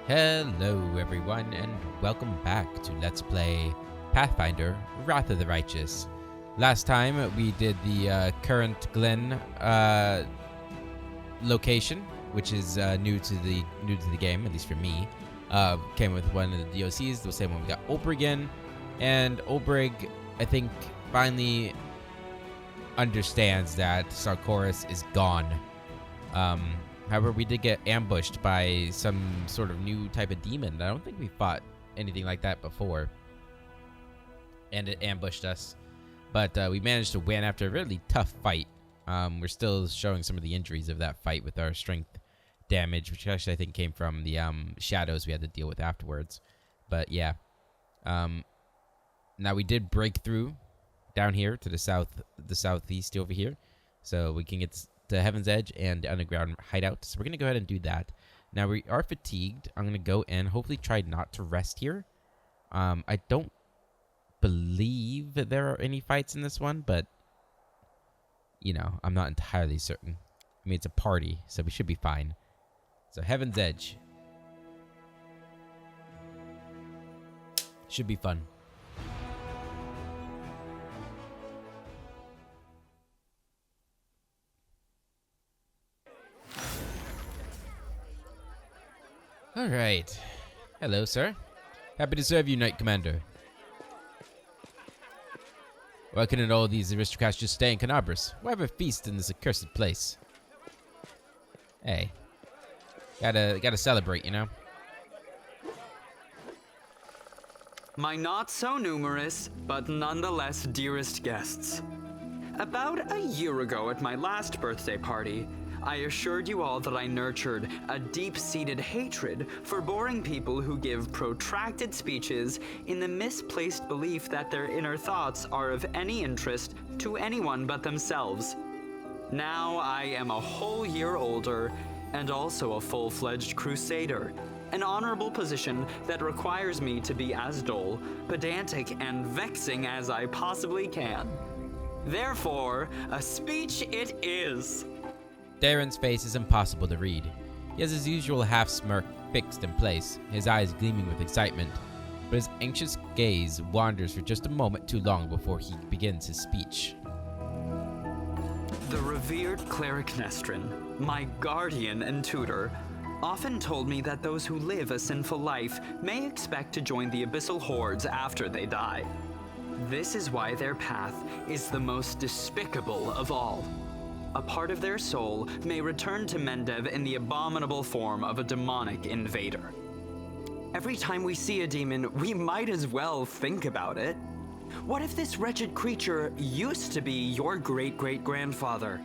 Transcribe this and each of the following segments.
Hello everyone and welcome back to Let's Play Pathfinder Wrath of the Righteous. Last time we did the current Glen location, which is new to the game, at least for me. Came with one of the DLCs, the same one we got Olbrig in, and Olbrig, I think, finally understands that Sarkoris is gone. However, we did get ambushed by some sort of new type of demon. I don't think we fought anything like that before. And it ambushed us. But we managed to win after a really tough fight. We're still showing some of the injuries of that fight with our strength damage, which actually I think came from the shadows we had to deal with afterwards. But yeah. Now we did break through down here to the southeast over here. So we can get to Heaven's Edge and underground hideout. So we're going to go ahead and do that. Now we are fatigued. I'm going to go and hopefully try not to rest here. I don't believe that there are any fights in this one, but you know, I'm not entirely certain. I mean, it's a party, so we should be fine. So Heaven's Edge should be fun. All right. Hello, sir. Happy to serve you, Knight Commander. Why couldn't all these aristocrats just stay in Canabras? Why have a feast in this accursed place? Hey. Gotta celebrate, you know? My not so numerous, but nonetheless dearest guests. About a year ago at my last birthday party, I assured you all that I nurtured a deep-seated hatred for boring people who give protracted speeches in the misplaced belief that their inner thoughts are of any interest to anyone but themselves. Now I am a whole year older and also a full-fledged crusader, an honorable position that requires me to be as dull, pedantic, and vexing as I possibly can. Therefore, a speech it is. Darren's face is impossible to read. He has his usual half-smirk fixed in place, his eyes gleaming with excitement, but his anxious gaze wanders for just a moment too long before he begins his speech. The revered cleric Nestrin, my guardian and tutor, often told me that those who live a sinful life may expect to join the abyssal hordes after they die. This is why their path is the most despicable of all. A part of their soul may return to Mendev in the abominable form of a demonic invader. Every time we see a demon, we might as well think about it. What if this wretched creature used to be your great-great-grandfather?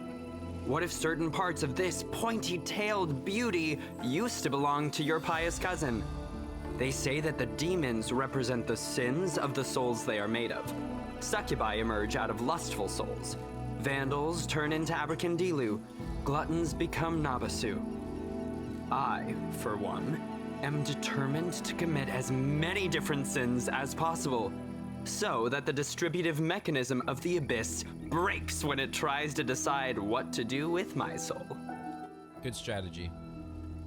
What if certain parts of this pointy-tailed beauty used to belong to your pious cousin? They say that the demons represent the sins of the souls they are made of. Succubi emerge out of lustful souls. Vandals turn into Abracandilu. Gluttons become Nabasu. I, for one, am determined to commit as many different sins as possible, so that the distributive mechanism of the abyss breaks when it tries to decide what to do with my soul. Good strategy.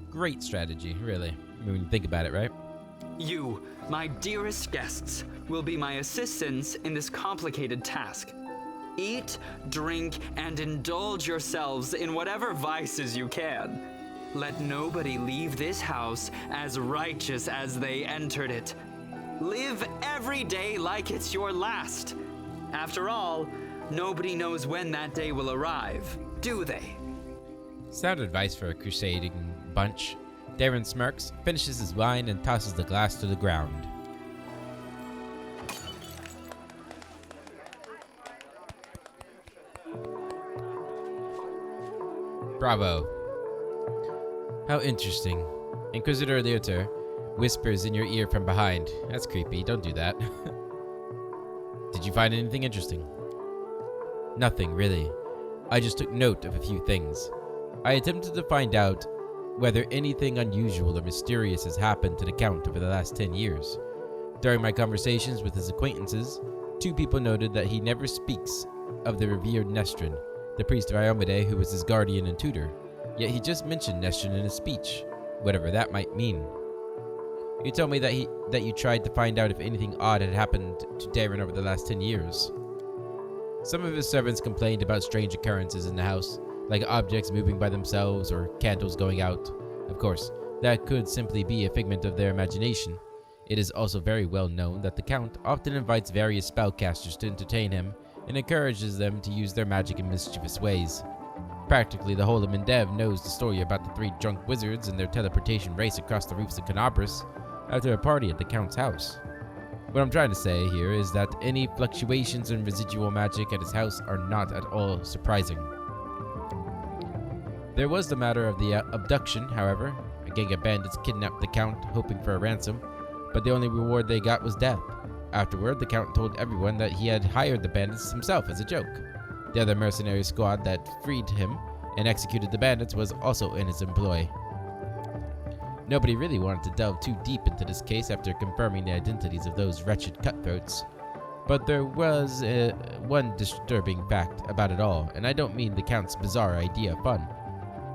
Great strategy, really. I mean, when you think about it, right? You, my dearest guests, will be my assistants in this complicated task. Eat, drink, and indulge yourselves in whatever vices you can. Let nobody leave this house as righteous as they entered it. Live every day like it's your last. After all, nobody knows when that day will arrive, do they? Sound advice for a crusading bunch. Darren smirks, finishes his wine, and tosses the glass to the ground. Bravo. How interesting. Inquisitor Leoter whispers in your ear from behind. That's creepy. Don't do that. Did you find anything interesting? Nothing, really. I just took note of a few things. I attempted to find out whether anything unusual or mysterious has happened to the Count over the last 10 years. During my conversations with his acquaintances, 2 people noted that he never speaks of the revered Nestrin, the priest of Iomade who was his guardian and tutor, yet he just mentioned Nestrin in his speech, whatever that might mean. He told me that you tried to find out if anything odd had happened to Darren over the last 10 years. Some of his servants complained about strange occurrences in the house, like objects moving by themselves or candles going out. Of course, that could simply be a figment of their imagination. It is also very well known that the Count often invites various spellcasters to entertain him and encourages them to use their magic in mischievous ways. Practically the whole of Mendev knows the story about the 3 drunk wizards and their teleportation race across the roofs of Canabras after a party at the Count's house. What I'm trying to say here is that any fluctuations in residual magic at his house are not at all surprising. There was the matter of the abduction, however. A gang of bandits kidnapped the Count, hoping for a ransom, but the only reward they got was death. Afterward, the Count told everyone that he had hired the bandits himself as a joke. The other mercenary squad that freed him and executed the bandits was also in his employ. Nobody really wanted to delve too deep into this case after confirming the identities of those wretched cutthroats. But there was one disturbing fact about it all, and I don't mean the Count's bizarre idea of fun.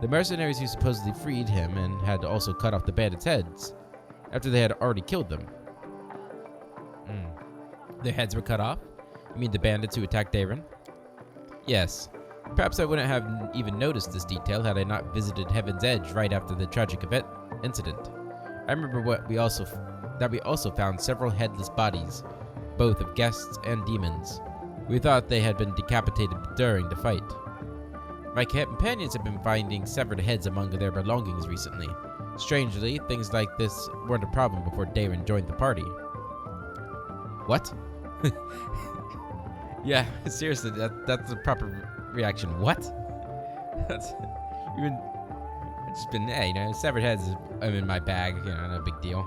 The mercenaries who supposedly freed him and had also cut off the bandits' heads after they had already killed them. Their heads were cut off? You mean the bandits who attacked Darren? Yes. Perhaps I wouldn't have even noticed this detail had I not visited Heaven's Edge right after the tragic incident. I remember we also found several headless bodies, both of guests and demons. We thought they had been decapitated during the fight. My companions have been finding severed heads among their belongings recently. Strangely, things like this weren't a problem before Darren joined the party. What? Yeah, seriously, that's the proper reaction. What? That's even. It's just been, hey, severed heads are in my bag. No big deal.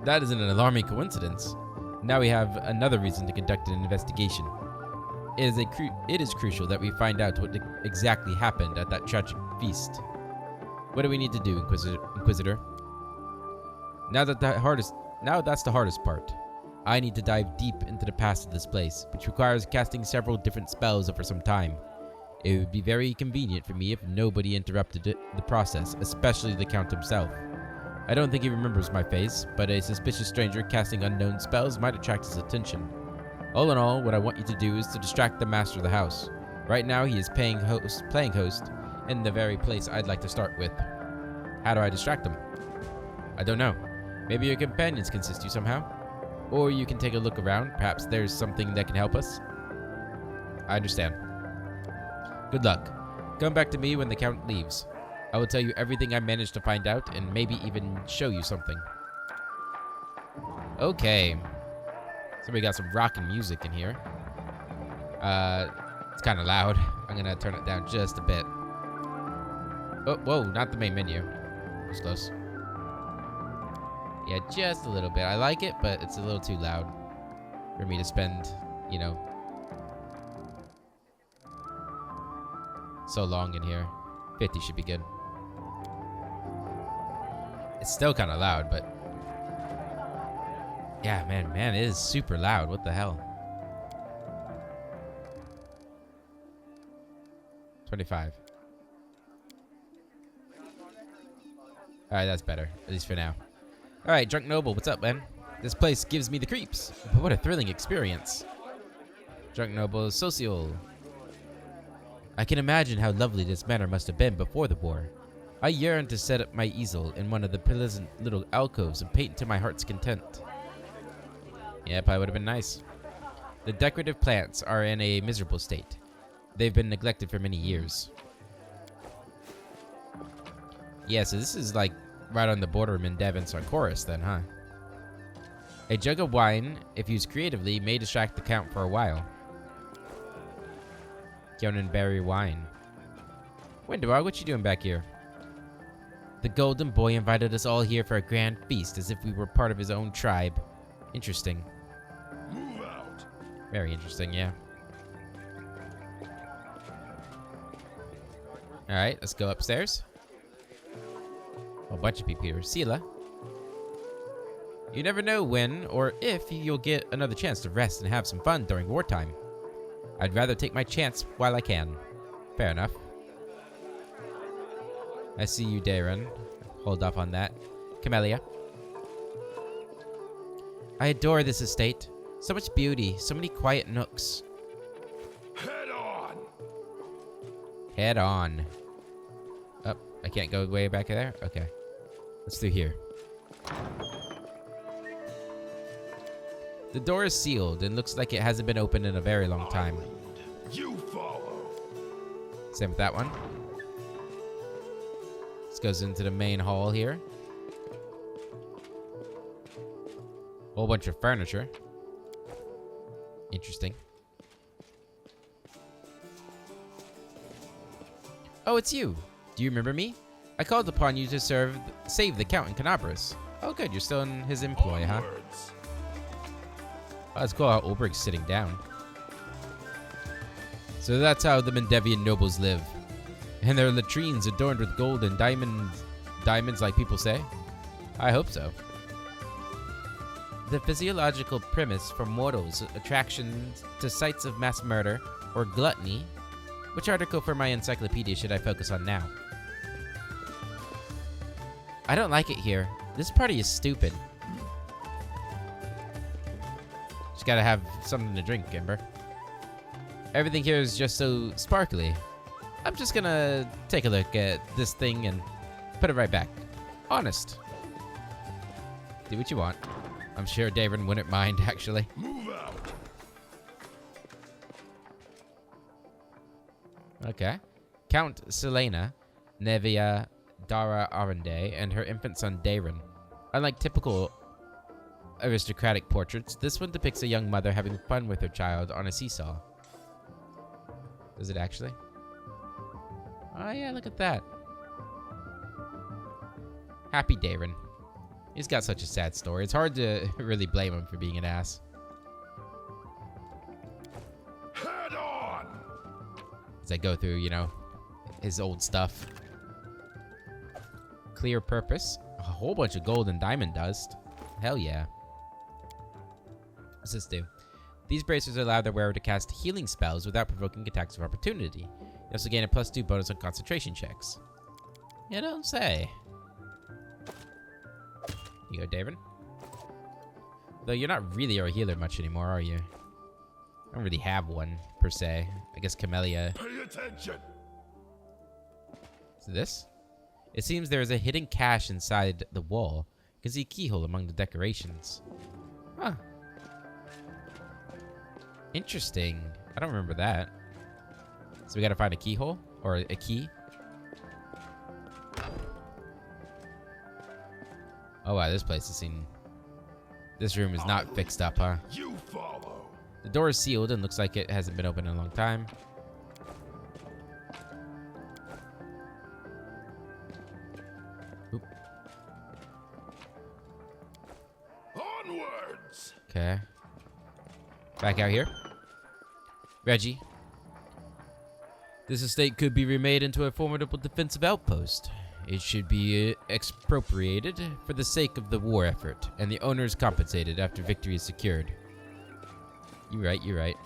That isn't an alarming coincidence. Now we have another reason to conduct an investigation. It is crucial that we find out what exactly happened at that tragic feast. What do we need to do, Inquisitor? Now that's the hardest part. I need to dive deep into the past of this place, which requires casting several different spells over some time. It would be very convenient for me if nobody interrupted the process, especially the Count himself. I don't think he remembers my face, but a suspicious stranger casting unknown spells might attract his attention. All in all, what I want you to do is to distract the master of the house. Right now, he is playing host in the very place I'd like to start with. How do I distract him? I don't know. Maybe your companions can assist you somehow? Or you can take a look around. Perhaps there's something that can help us? I understand. Good luck. Come back to me when the Count leaves. I will tell you everything I managed to find out and maybe even show you something. Okay. So we got some rockin' music in here. It's kind of loud. I'm gonna turn it down just a bit. Oh, whoa, not the main menu. It's close. Yeah, just a little bit. I like it, but it's a little too loud for me to spend, so long in here. 50 should be good. It's still kind of loud, but yeah, man, it is super loud. What the hell? 25. All right, that's better, at least for now. All right, Drunk Noble, what's up, man? This place gives me the creeps. But what a thrilling experience. Drunk Noble Social. I can imagine how lovely this manor must have been before the war. I yearn to set up my easel in one of the pleasant little alcoves and paint to my heart's content. Yeah, probably would have been nice. The decorative plants are in a miserable state. They've been neglected for many years. Yeah, so this is like right on the border of Mendev and Sarkoris then, huh? A jug of wine, if used creatively, may distract the Count for a while. Berry wine. Windowar, what you doing back here? The Golden Boy invited us all here for a grand feast, as if we were part of his own tribe. Interesting. Move out. Very interesting, yeah. Alright, let's go upstairs. A bunch of people here. Sela. You never know when or if you'll get another chance to rest and have some fun during wartime. I'd rather take my chance while I can. Fair enough. I see you, Darren. Hold off on that. Camellia. I adore this estate. So much beauty, so many quiet nooks. Head on. Head on. Oh, I can't go way back there? Okay. Let's do here. The door is sealed and looks like it hasn't been opened in a very long time. Island, you follow. Same with that one. This goes into the main hall here. Whole bunch of furniture. Interesting. Oh, it's you. Do you remember me? I called upon you to save the Count in Canabras. Oh, good. You're still in his employ, huh? Onwards. Oh, it's cool how Olbrig's sitting down. So that's how the Mendevian nobles live. And their latrines adorned with gold and diamonds like people say? I hope so. The physiological premise for mortals, attraction to sites of mass murder, or gluttony. Which article for my encyclopedia should I focus on now? I don't like it here. This party is stupid. Just gotta have something to drink, Ember. Everything here is just so sparkly. I'm just gonna take a look at this thing and put it right back. Honest. Do what you want. I'm sure Davin wouldn't mind, actually. Move out. Okay. Count Selena, Nevia Dara Arende, and her infant son Daren. Unlike typical aristocratic portraits, this one depicts a young mother having fun with her child on a seesaw. Does it actually? Oh yeah, look at that. Happy Daren. He's got such a sad story. It's hard to really blame him for being an ass. Head on. As I go through, you know, his old stuff. Clear purpose. A whole bunch of gold and diamond dust. Hell yeah. What's this do? These bracers allow their wearer to cast healing spells without provoking attacks of opportunity. You also gain a +2 bonus on concentration checks. You don't say. You go, David. Though you're not really a healer much anymore, are you? I don't really have one, per se. I guess Camellia. Pay attention. So this? It seems there is a hidden cache inside the wall. You can see a keyhole among the decorations. Huh. Interesting. I don't remember that. So we gotta find a keyhole? Or a key? Oh wow, this place has seen... This room is not fixed up, huh? You follow. The door is sealed and looks like it hasn't been open in a long time. Oop. Onwards. Okay. Back out here. Reggie. This estate could be remade into a formidable defensive outpost. It should be expropriated for the sake of the war effort, and the owners compensated after victory is secured. You're right, you're right.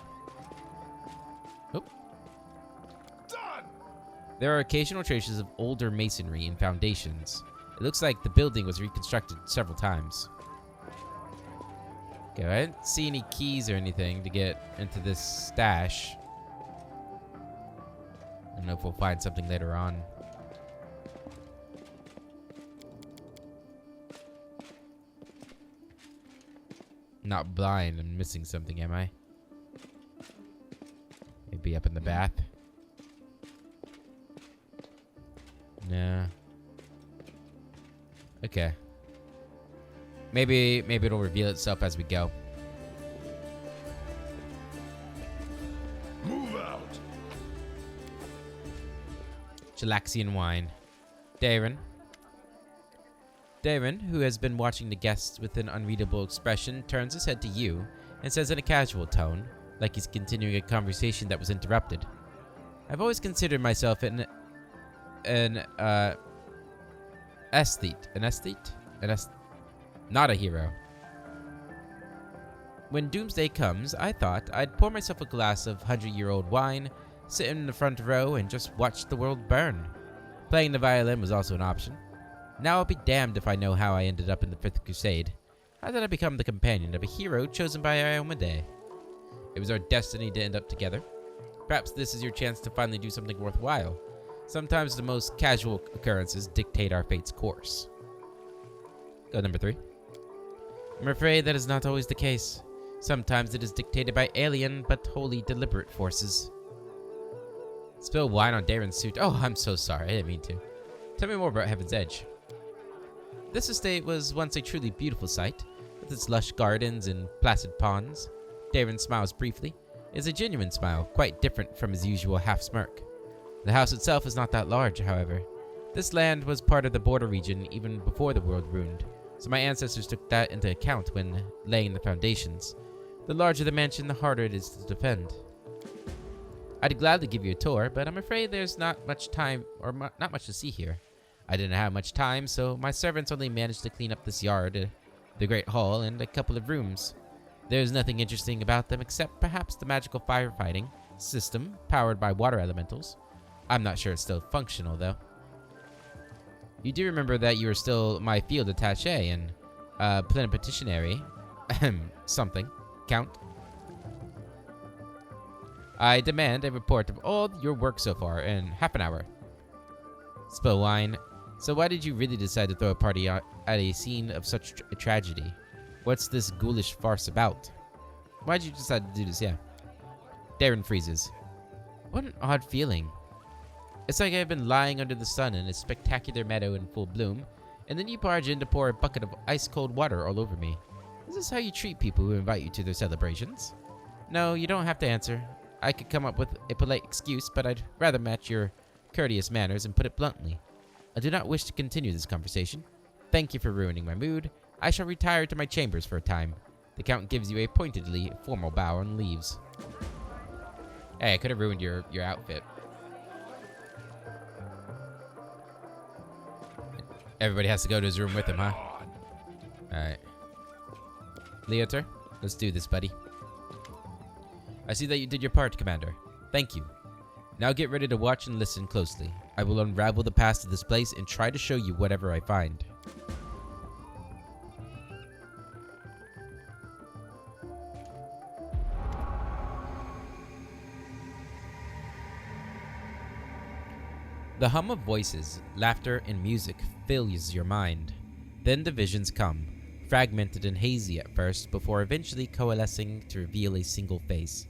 Oh. Done. There are occasional traces of older masonry and foundations. It looks like the building was reconstructed several times. Okay, I didn't see any keys or anything to get into this stash. I don't know if we'll find something later on. Not blind and missing something, am I? Maybe up in the bath. No. Okay. Maybe it'll reveal itself as we go. Move out. Chilaxian wine. Darren. Darren, who has been watching the guests with an unreadable expression, turns his head to you and says in a casual tone, like he's continuing a conversation that was interrupted. I've always considered myself an aesthete. Not a hero. When doomsday comes, I thought I'd pour myself a glass of 100-year-old wine, sit in the front row, and just watch the world burn. Playing the violin was also an option. Now I'll be damned if I know how I ended up in the Fifth Crusade. How did I become the companion of a hero chosen by Iomedae? It was our destiny to end up together. Perhaps this is your chance to finally do something worthwhile. Sometimes the most casual occurrences dictate our fate's course. Go number 3. I'm afraid that is not always the case. Sometimes it is dictated by alien but wholly deliberate forces. Spill wine on Darren's suit. Oh, I'm so sorry. I didn't mean to. Tell me more about Heaven's Edge. This estate was once a truly beautiful sight, with its lush gardens and placid ponds. Darren smiles briefly. It is a genuine smile, quite different from his usual half-smirk. The house itself is not that large, however. This land was part of the border region even before the world ruined, so my ancestors took that into account when laying the foundations. The larger the mansion, the harder it is to defend. I'd gladly give you a tour, but I'm afraid there's not much time or not much to see here. I didn't have much time, so my servants only managed to clean up this yard, the Great Hall, and a couple of rooms. There's nothing interesting about them except perhaps the magical firefighting system powered by water elementals. I'm not sure it's still functional, though. You do remember that you are still my field attaché and plenipotentiary something, Count. I demand a report of all your work so far in half an hour. Spill wine. So why did you really decide to throw a party at a scene of such a tragedy? What's this ghoulish farce about? Why did you decide to do this? Yeah. Darren freezes. What an odd feeling. It's like I've been lying under the sun in a spectacular meadow in full bloom, and then you barge in to pour a bucket of ice-cold water all over me. Is this how you treat people who invite you to their celebrations? No, you don't have to answer. I could come up with a polite excuse, but I'd rather match your courteous manners and put it bluntly. I do not wish to continue this conversation. Thank you for ruining my mood. I shall retire to my chambers for a time. The Count gives you a pointedly formal bow and leaves. Hey, I could have ruined your outfit. Everybody has to go to his room with him, huh? Alright. Leotar, let's do this, buddy. I see that you did your part, Commander. Thank you. Now get ready to watch and listen closely. I will unravel the past of this place and try to show you whatever I find. The hum of voices, laughter, and music fills your mind. Then the visions come, fragmented and hazy at first, before eventually coalescing to reveal a single face.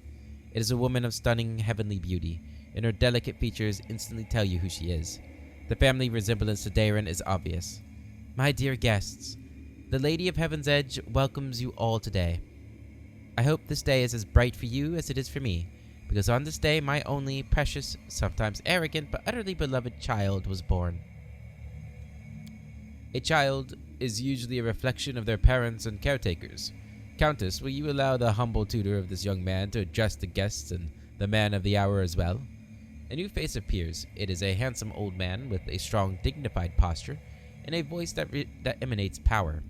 It is a woman of stunning heavenly beauty, and her delicate features instantly tell you who she is. The family resemblance to Darren is obvious. My dear guests, the Lady of Heaven's Edge welcomes you all today. I hope this day is as bright for you as it is for me, because on this day my only precious, sometimes arrogant, but utterly beloved child was born. A child is usually a reflection of their parents and caretakers. Countess, will you allow the humble tutor of this young man to address the guests and the man of the hour as well? A new face appears. It is a handsome old man with a strong, dignified posture and a voice that emanates power.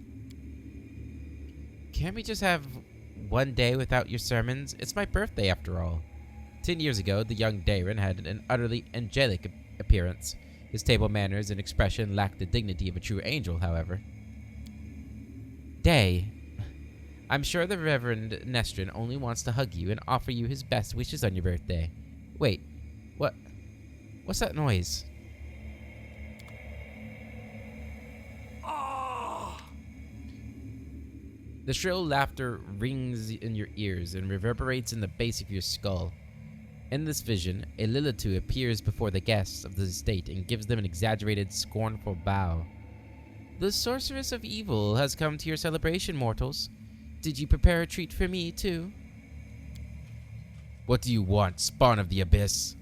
Can't we just have one day without your sermons? It's my birthday after all. 10 years ago, the young Darren had an utterly angelic appearance. His table manners and expression lacked the dignity of a true angel, however. Day. I'm sure the Reverend Nestrin only wants to hug you and offer you his best wishes on your birthday. Wait, what's that noise? The shrill laughter rings in your ears and reverberates in the base of your skull. In this vision, a Lilitu appears before the guests of the estate and gives them an exaggerated, scornful bow. The Sorceress of Evil has come to your celebration, mortals. Did you prepare a treat for me, too? What do you want, spawn of the abyss?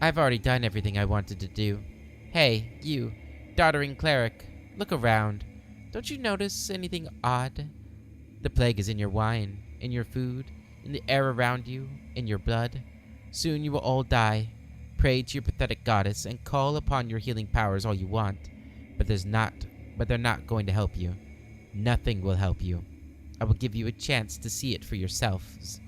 I've already done everything I wanted to do. Hey, you, doddering cleric, look around. Don't you notice anything odd? The plague is in your wine, in your food, in the air around you, in your blood. Soon you will all die. Pray to your pathetic goddess and call upon your healing powers all you want, but they're not going to help you. Nothing will help you. I will give you a chance to see it for yourselves.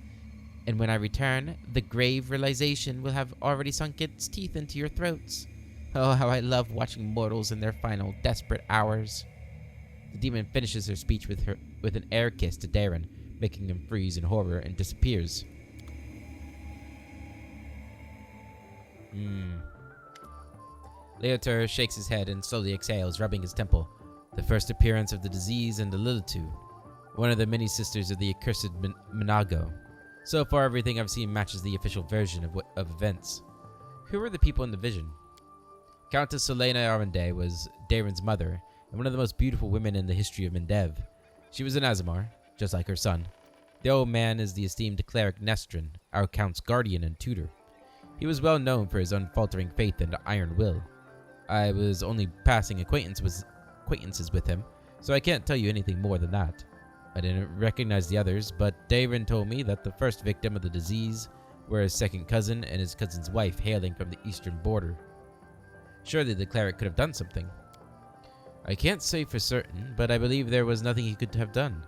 And when I return, the grave realization will have already sunk its teeth into your throats. Oh, how I love watching mortals in their final desperate hours. The demon finishes her speech with an air kiss to Darren, making him freeze in horror and disappears. Leotur shakes his head and slowly exhales, rubbing his temple. The first appearance of the disease and the Lilitu, one of the many sisters of the accursed Minago. So far, everything I've seen matches the official version of events. Who were the people in the vision? Countess Selena Arende was Darren's mother, and one of the most beautiful women in the history of Mendev. She was an Aasimar, just like her son. The old man is the esteemed cleric Nestrin, our count's guardian and tutor. He was well known for his unfaltering faith and iron will. I was only passing acquaintances with him, so I can't tell you anything more than that. I didn't recognize the others, but Darren told me that the first victim of the disease were his second cousin and his cousin's wife hailing from the eastern border. Surely the cleric could have done something. I can't say for certain, but I believe there was nothing he could have done.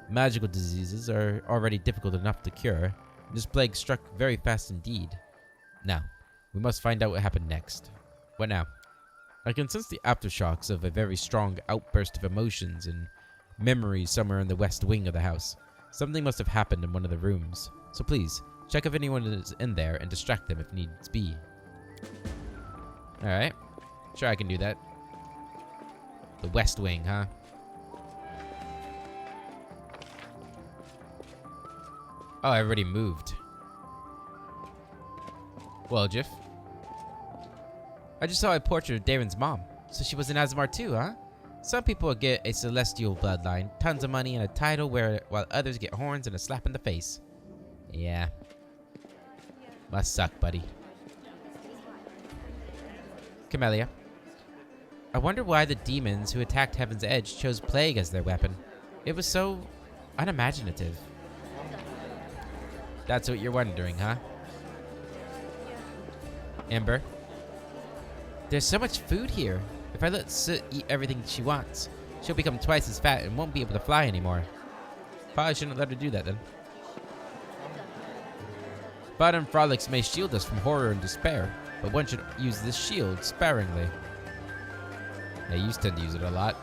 Magical diseases are already difficult enough to cure, and this plague struck very fast indeed. Now, we must find out what happened next. What now? I can sense the aftershocks of a very strong outburst of emotions and memories somewhere in the west wing of the house. Something must have happened in one of the rooms. So please, check if anyone is in there and distract them if needs be. Alright. Sure, I can do that. The west wing, huh? Oh, everybody moved. Well, Jiff. I just saw a portrait of Darren's mom. So she was an Aasimar too, huh? Some people get a celestial bloodline, tons of money, and a title, while others get horns and a slap in the face. Yeah. Must suck, buddy. Camellia. I wonder why the demons who attacked Heaven's Edge chose plague as their weapon. It was so unimaginative. That's what you're wondering, huh? Ember. There's so much food here. If I let Soot eat everything she wants, she'll become twice as fat and won't be able to fly anymore. Probably shouldn't let her do that then. Fun and frolics may shield us from horror and despair, but one should use this shield sparingly. Yeah, you used to use it a lot.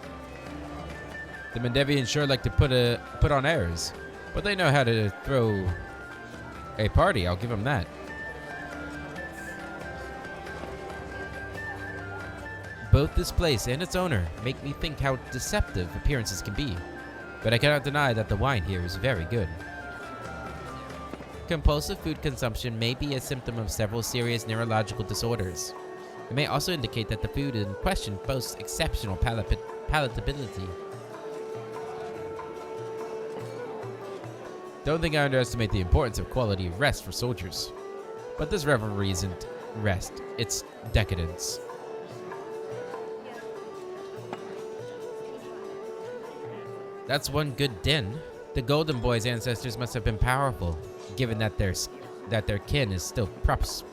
The Mendevians sure like to put on airs, but they know how to throw a party, I'll give them that. Both this place and its owner make me think how deceptive appearances can be, but I cannot deny that the wine here is very good. Compulsive food consumption may be a symptom of several serious neurological disorders. It may also indicate that the food in question boasts exceptional palatability. Don't think I underestimate the importance of quality of rest for soldiers. But this revelry isn't rest, it's decadence. That's one good din. The Golden Boy's ancestors must have been powerful, given that their kin is still prosperous.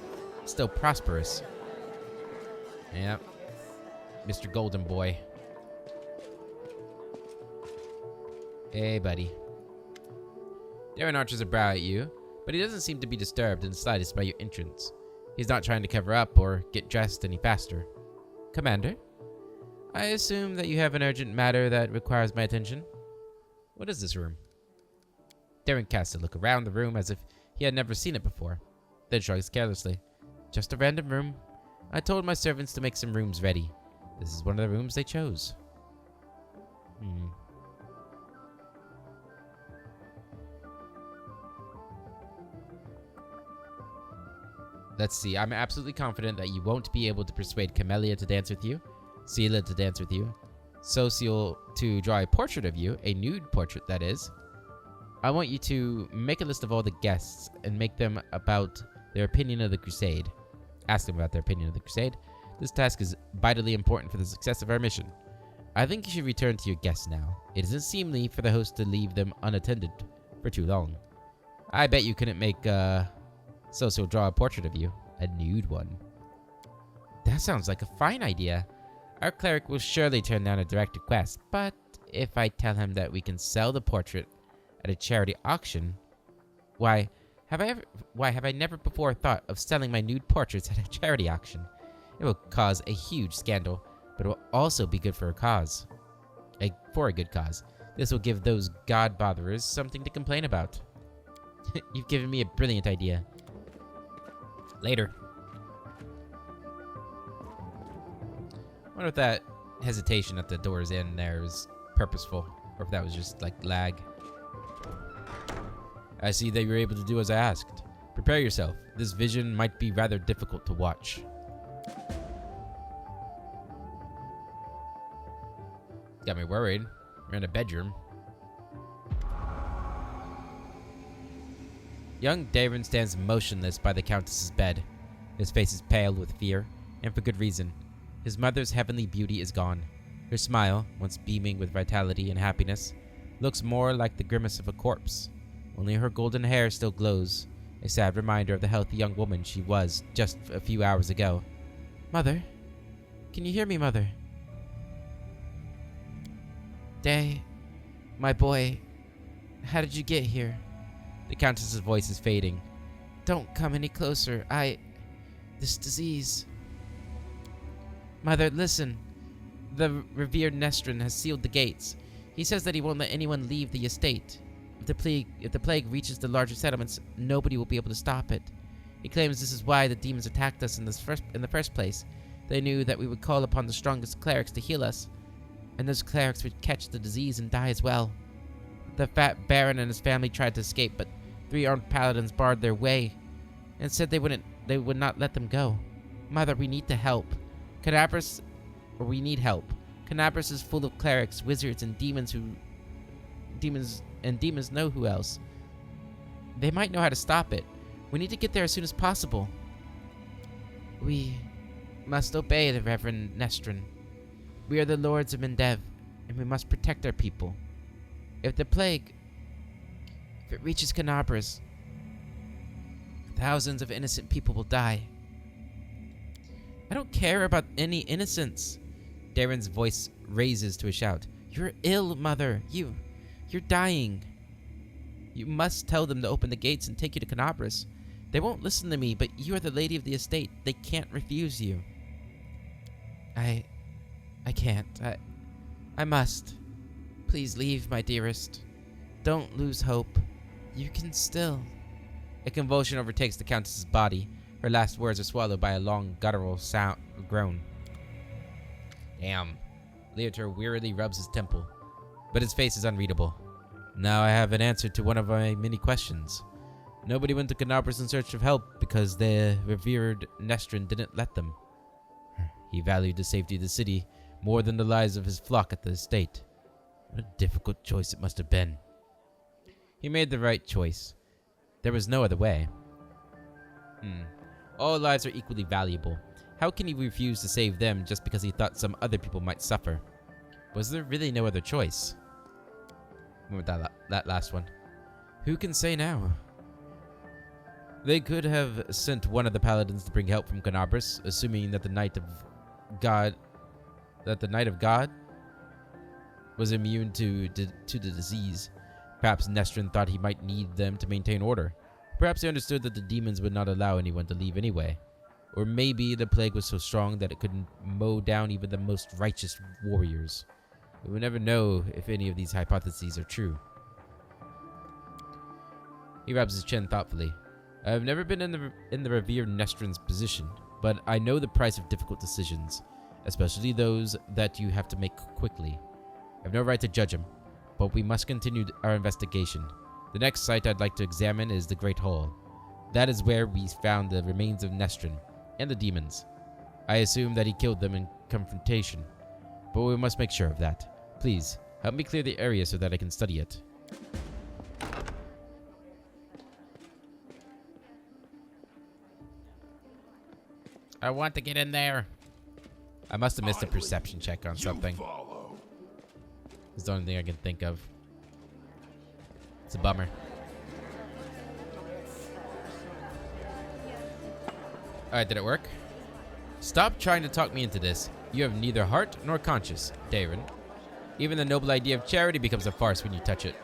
Yep. Mr. Golden Boy. Hey, buddy. Darren arches a brow at you, but he doesn't seem to be disturbed in the slightest by your entrance. He's not trying to cover up or get dressed any faster. Commander, I assume that you have an urgent matter that requires my attention. What is this room? Darren casts a look around the room as if he had never seen it before, then shrugs carelessly. Just a random room. I told my servants to make some rooms ready. This is one of the rooms they chose. Let's see. I'm absolutely confident that you won't be able to persuade Camellia to dance with you, Seela to dance with you, Social to draw a portrait of you, a nude portrait that is. I want you to make a list of all the guests and make them about their opinion of the crusade. Ask them about their opinion of the crusade. This task is vitally important for the success of our mission. I think you should return to your guests now. It isn't seemly for the host to leave them unattended for too long. I bet you couldn't make Social draw a portrait of you, a nude one. That sounds like a fine idea. Our cleric will surely turn down a direct request, but if I tell him that we can sell the portrait at a charity auction, why have I never before thought of selling my nude portraits at a charity auction? It will cause a huge scandal, but it will also be good for a cause. for a good cause. This will give those god botherers something to complain about. You've given me a brilliant idea. Later. I wonder if that hesitation at the door's end there is purposeful, or if that was just like lag. I see that you were able to do as I asked. Prepare yourself. This vision might be rather difficult to watch. Got me worried. We're in a bedroom. Young Davin stands motionless by the Countess's bed. His face is pale with fear, and for good reason. His mother's heavenly beauty is gone. Her smile, once beaming with vitality and happiness, looks more like the grimace of a corpse. Only her golden hair still glows, a sad reminder of the healthy young woman she was just a few hours ago. Mother? Can you hear me, Mother? Day, my boy, how did you get here? The Countess's voice is fading. Don't come any closer. This disease. Mother, listen. The revered Nestrin has sealed the gates. He says that he won't let anyone leave the estate. If the plague reaches the larger settlements, nobody will be able to stop it. He claims this is why the demons attacked us in the first place. They knew that we would call upon the strongest clerics to heal us, and those clerics would catch the disease and die as well. The fat baron and his family tried to escape, but 3 armed paladins barred their way and said they would not let them go. Mother, we need to help. We need help. Canabras is full of clerics, wizards, and demons know who else. They might know how to stop it. We need to get there as soon as possible. We must obey the Reverend Nestrin. We are the lords of Mendev, and we must protect our people. If the plague, if it reaches Canabras, thousands of innocent people will die. I don't care about any innocence. Darren's voice raises to a shout. You're ill, Mother. You're dying. You must tell them to open the gates and take you to Canabras. They won't listen to me, but you are the lady of the estate. They can't refuse you. I can't. I must. Please leave, my dearest. Don't lose hope. You can still. A convulsion overtakes the Countess's body. Her last words are swallowed by a long, guttural groan. Damn. Leotor wearily rubs his temple, but his face is unreadable. Now I have an answer to one of my many questions. Nobody went to Canabras in search of help because the revered Nestrin didn't let them. He valued the safety of the city more than the lives of his flock at the estate. What a difficult choice it must have been. He made the right choice. There was no other way. All lives are equally valuable. How can he refuse to save them just because he thought some other people might suffer? Was there really no other choice? What about that last one? Who can say now? They could have sent one of the paladins to bring help from Canabras, assuming that the Knight of God was immune to the disease. Perhaps Nestrin thought he might need them to maintain order. Perhaps he understood that the demons would not allow anyone to leave anyway. Or maybe the plague was so strong that it could mow down even the most righteous warriors. We will never know if any of these hypotheses are true. He rubs his chin thoughtfully. I have never been in the revered Nestrin's position, but I know the price of difficult decisions, especially those that you have to make quickly. I have no right to judge him, but we must continue our investigation. The next site I'd like to examine is the Great Hall. That is where we found the remains of Nestrin and the demons. I assume that he killed them in confrontation, but we must make sure of that. Please, help me clear the area so that I can study it. I want to get in there. I must have missed a perception check on something. Follow. It's the only thing I can think of. It's a bummer. Alright, did it work? Stop trying to talk me into this. You have neither heart nor conscience, Darren. Even the noble idea of charity becomes a farce when you touch it.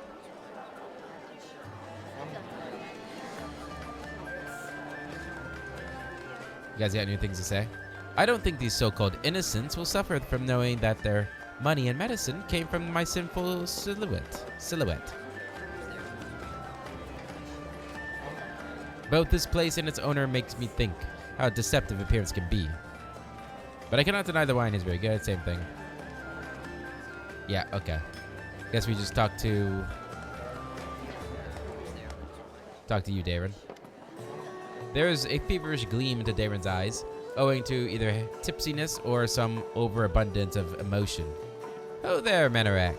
You guys got any things to say? I don't think these so-called innocents will suffer from knowing that their money, and medicine came from my sinful silhouette. Both this place and its owner makes me think how deceptive appearance can be. But I cannot deny the wine is very good. Same thing. Yeah, okay. Guess we just talk to you, Darren. There is a feverish gleam into Darren's eyes, owing to either tipsiness or some overabundance of emotion. Oh there, Manorak.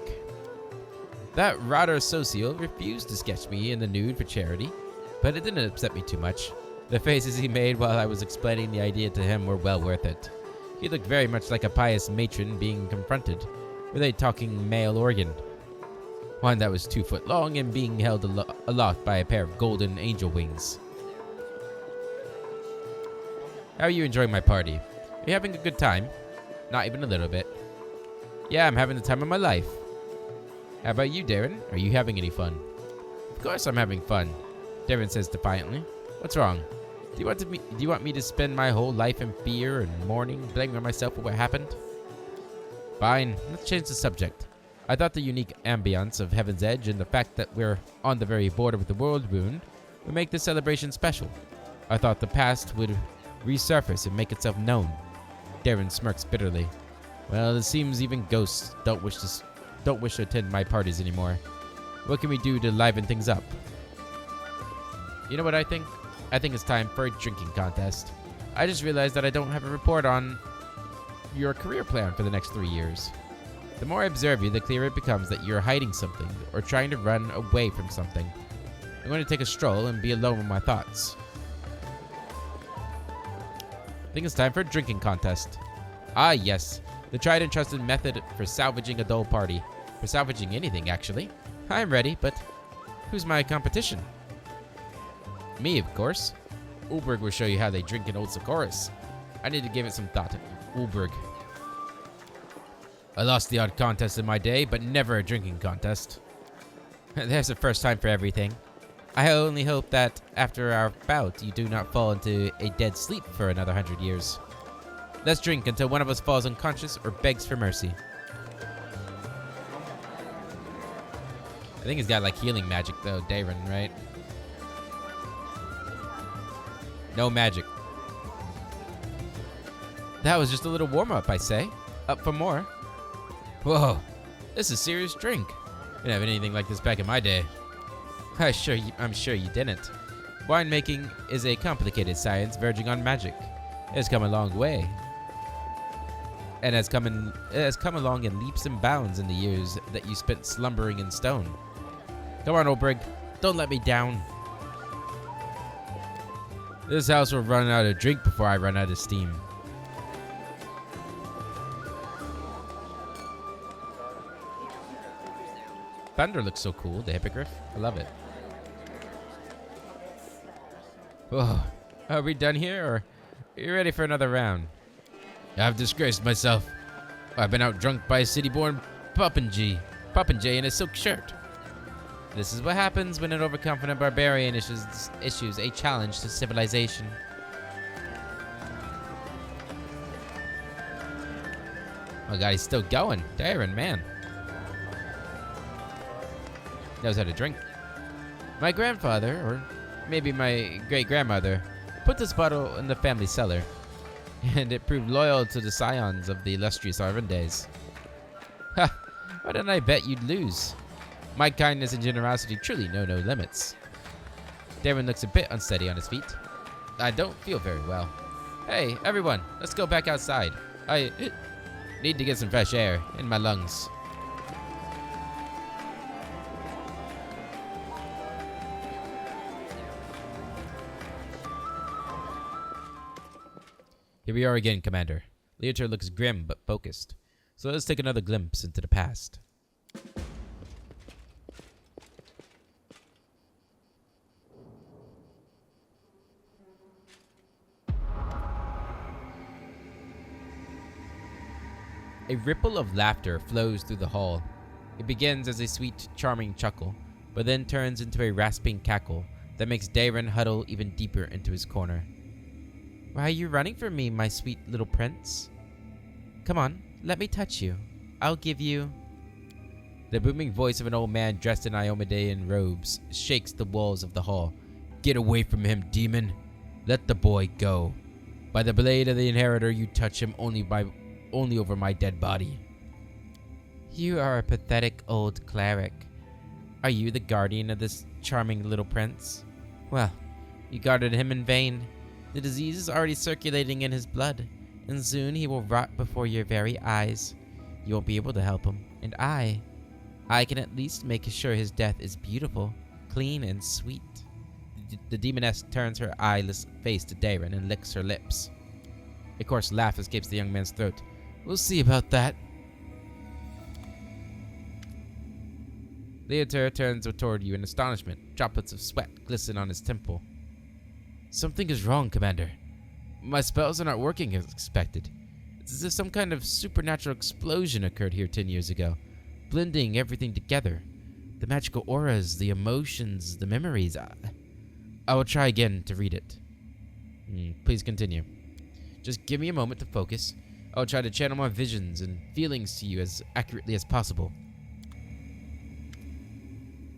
That Rotter Social refused to sketch me in the nude for charity, but it didn't upset me too much. The faces he made while I was explaining the idea to him were well worth it. He looked very much like a pious matron being confronted with a talking male organ. One that was 2 foot long and being held aloft by a pair of golden angel wings. How are you enjoying my party? Are you having a good time? Not even a little bit. Yeah, I'm having the time of my life. How about you, Darren? Are you having any fun? Of course I'm having fun, Darren says defiantly. What's wrong? Do you want me to spend my whole life in fear and mourning, blaming myself for what happened? Fine, let's change the subject. I thought the unique ambience of Heaven's Edge and the fact that we're on the very border with the world wound would make this celebration special. I thought the past would resurface and make itself known. Darren smirks bitterly. Well, it seems even ghosts don't wish to attend my parties anymore. What can we do to liven things up? You know what I think? I think it's time for a drinking contest. I just realized that I don't have a report on your career plan for the next 3 years. The more I observe you, the clearer it becomes that you're hiding something or trying to run away from something. I'm going to take a stroll and be alone with my thoughts. I think it's time for a drinking contest. Ah, yes. The tried and trusted method for salvaging a dull party. For salvaging anything, actually. I'm ready, but who's my competition? Me, of course. Ulberg will show you how they drink in Old Socorus. I need to give it some thought. Ulberg. I lost the odd contest in my day, but never a drinking contest. There's a first time for everything. I only hope that after our bout, you do not fall into a dead sleep for another 100 years. Let's drink until one of us falls unconscious or begs for mercy. I think he's got like healing magic though, Darren, right? No magic. That was just a little warm-up, I say. Up for more. Whoa, this is a serious drink. Didn't have anything like this back in my day. I'm sure you didn't. Winemaking is a complicated science verging on magic. It has come a long way. And it has come along in leaps and bounds in the years that you spent slumbering in stone. Come on, Ulberg. Don't let me down. This house will run out of drink before I run out of steam. Thunder looks so cool, the hippogriff. I love it. Whoa. Are we done here, or are you ready for another round? I've disgraced myself. I've been out drunk by a city-born Popinjay in a silk shirt. This is what happens when an overconfident barbarian issues a challenge to civilization. Oh god, he's still going. Darren, man. Knows how to drink. My grandfather, or maybe my great-grandmother, put this bottle in the family cellar, and it proved loyal to the scions of the illustrious Arvendays. Ha! Why didn't I bet you'd lose? My kindness and generosity truly know no limits. Darren looks a bit unsteady on his feet. I don't feel very well. Hey, everyone, let's go back outside. I need to get some fresh air in my lungs. Here we are again, Commander. Leotar looks grim but focused. So let's take another glimpse into the past. A ripple of laughter flows through the hall. It begins as a sweet, charming chuckle, but then turns into a rasping cackle that makes Darren huddle even deeper into his corner. Why are you running from me, my sweet little prince? Come on, let me touch you. I'll give you... The booming voice of an old man dressed in Iomedean robes shakes the walls of the hall. Get away from him, demon. Let the boy go. By the blade of the inheritor, you touch him only over my dead body. You are a pathetic old cleric. Are you the guardian of this charming little prince? Well, you guarded him in vain. The disease is already circulating in his blood, and soon he will rot before your very eyes. You won't be able to help him, and I can at least make sure his death is beautiful, clean, and sweet. The demoness turns her eyeless face to Darren and licks her lips. A coarse laugh escapes the young man's throat. We'll see about that. Leotar turns toward you in astonishment. Droplets of sweat glisten on his temple. Something is wrong, Commander. My spells are not working as expected. It's as if some kind of supernatural explosion occurred here 10 years ago, blending everything together. The magical auras, the emotions, the memories. I will try again to read it. Please continue. Just give me a moment to focus. I will try to channel my visions and feelings to you as accurately as possible.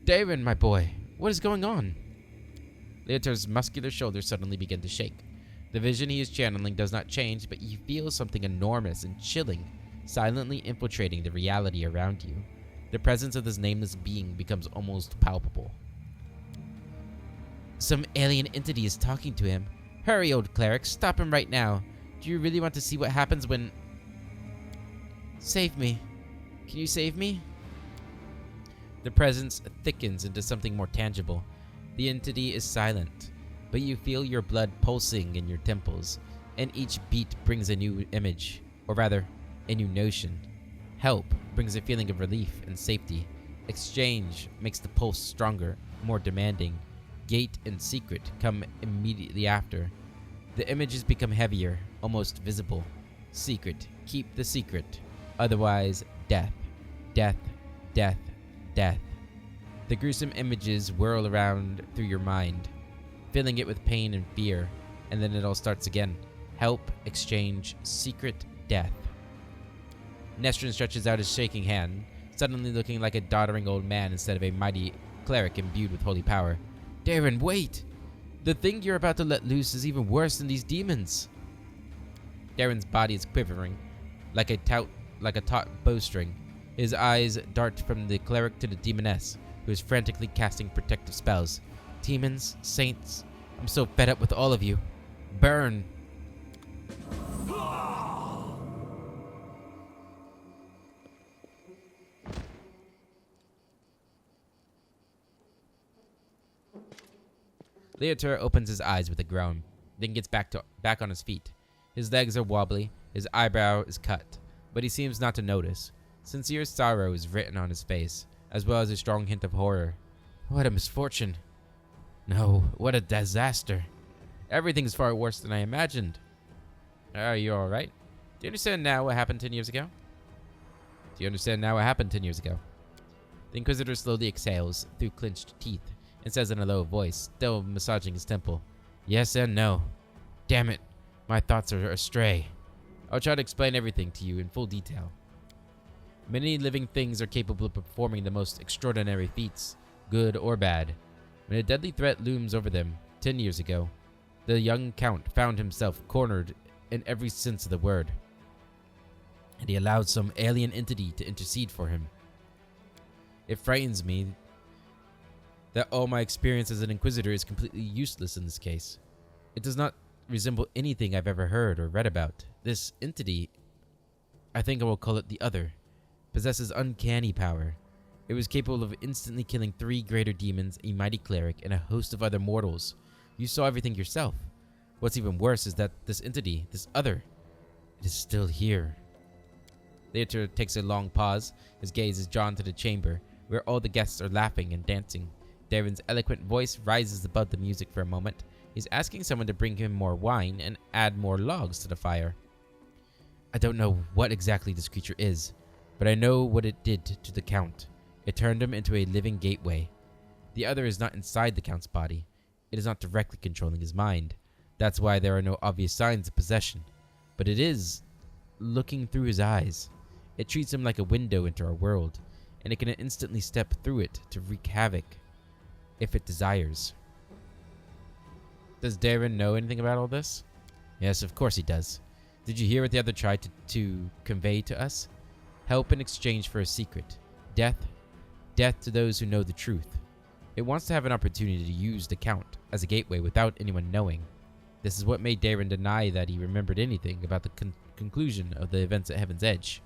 Darren, my boy, what is going on? Leotar's muscular shoulders suddenly begin to shake. The vision he is channeling does not change, but you feel something enormous and chilling, silently infiltrating the reality around you. The presence of this nameless being becomes almost palpable. Some alien entity is talking to him. Hurry, old cleric, stop him right now. Do you really want to see what happens when... Save me. Can you save me? The presence thickens into something more tangible. The entity is silent, but you feel your blood pulsing in your temples, and each beat brings a new image, or rather, a new notion. Help brings a feeling of relief and safety. Exchange makes the pulse stronger, more demanding. Gate and secret come immediately after. The images become heavier, almost visible. Secret, keep the secret. Otherwise, death, death, death, death. The gruesome images whirl around through your mind, filling it with pain and fear, and then it all starts again. Help, exchange, secret, death. Nestrin stretches out his shaking hand, suddenly looking like a doddering old man instead of a mighty cleric imbued with holy power. Darren, wait! The thing you're about to let loose is even worse than these demons. Darren's body is quivering, like a taut bowstring. His eyes dart from the cleric to the demoness, who is frantically casting protective spells. Demons, saints, I'm so fed up with all of you. Burn! Leotar opens his eyes with a groan, then gets back on his feet. His legs are wobbly, his eyebrow is cut, but he seems not to notice. Sincere sorrow is written on his face, as well as a strong hint of horror. What a misfortune. No, what a disaster. Everything's far worse than I imagined. Are you alright? Do you understand now what happened 10 years ago? Do you understand now what happened 10 years ago? The Inquisitor slowly exhales through clenched teeth and says in a low voice, still massaging his temple, Yes and no. Damn it, my thoughts are astray. I'll try to explain everything to you in full detail. Many living things are capable of performing the most extraordinary feats, good or bad. When a deadly threat looms over them 10 years ago, the young count found himself cornered in every sense of the word, and he allowed some alien entity to intercede for him. It frightens me that all my experience as an Inquisitor is completely useless in this case. It does not resemble anything I've ever heard or read about. This entity, I think I will call it the Other, possesses uncanny power. It was capable of instantly killing 3 greater demons, a mighty cleric, and a host of other mortals. You saw everything yourself. What's even worse is that this entity, this Other, it is still here. Leotar takes a long pause. His gaze is drawn to the chamber, where all the guests are laughing and dancing. Darren's eloquent voice rises above the music for a moment. He's asking someone to bring him more wine and add more logs to the fire. I don't know what exactly this creature is, but I know what it did to the Count. It turned him into a living gateway. The Other is not inside the Count's body. It is not directly controlling his mind. That's why there are no obvious signs of possession. But it is looking through his eyes. It treats him like a window into our world, and it can instantly step through it to wreak havoc if it desires. Does Darren know anything about all this? Yes, of course he does. Did you hear what the other tried to convey to us? Help in exchange for a secret. Death. Death to those who know the truth. It wants to have an opportunity to use the Count as a gateway without anyone knowing. This is what made Darren deny that he remembered anything about the conclusion of the events at Heaven's Edge.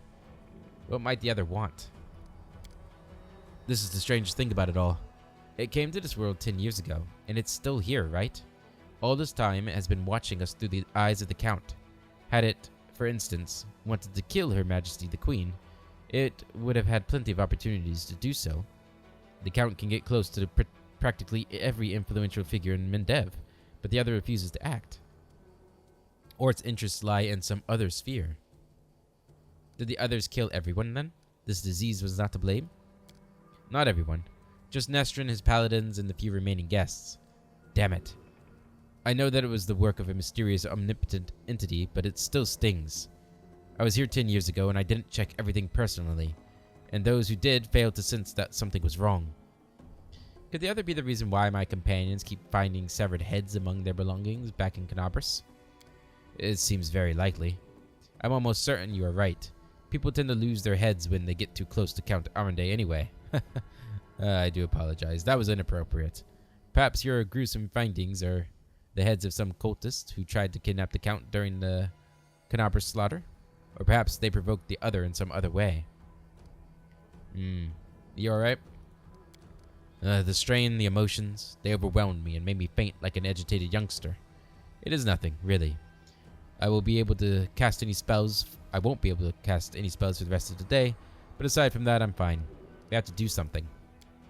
What might the other want? This is the strangest thing about it all. It came to this world 10 years ago, and it's still here, right? All this time it has been watching us through the eyes of the Count. Had it, for instance, wanted to kill Her Majesty the Queen, it would have had plenty of opportunities to do so. The Count can get close to practically every influential figure in Mendev, but the other refuses to act. Or its interests lie in some other sphere. Did the others kill everyone then? This disease was not to blame? Not everyone. Just Nestrin, his paladins, and the few remaining guests. Damn it. I know that it was the work of a mysterious, omnipotent entity, but it still stings. I was here 10 years ago, and I didn't check everything personally, and those who did failed to sense that something was wrong. Could the other be the reason why my companions keep finding severed heads among their belongings back in Canabras? It seems very likely. I'm almost certain you are right. People tend to lose their heads when they get too close to Count Aronde anyway. I do apologize. That was inappropriate. Perhaps your gruesome findings are the heads of some cultists who tried to kidnap the Count during the Canabras slaughter? Or perhaps they provoked the other in some other way. You alright? The strain, the emotions, they overwhelmed me and made me faint like an agitated youngster. It is nothing, really. I won't be able to cast any spells for the rest of the day, but aside from that, I'm fine. We have to do something.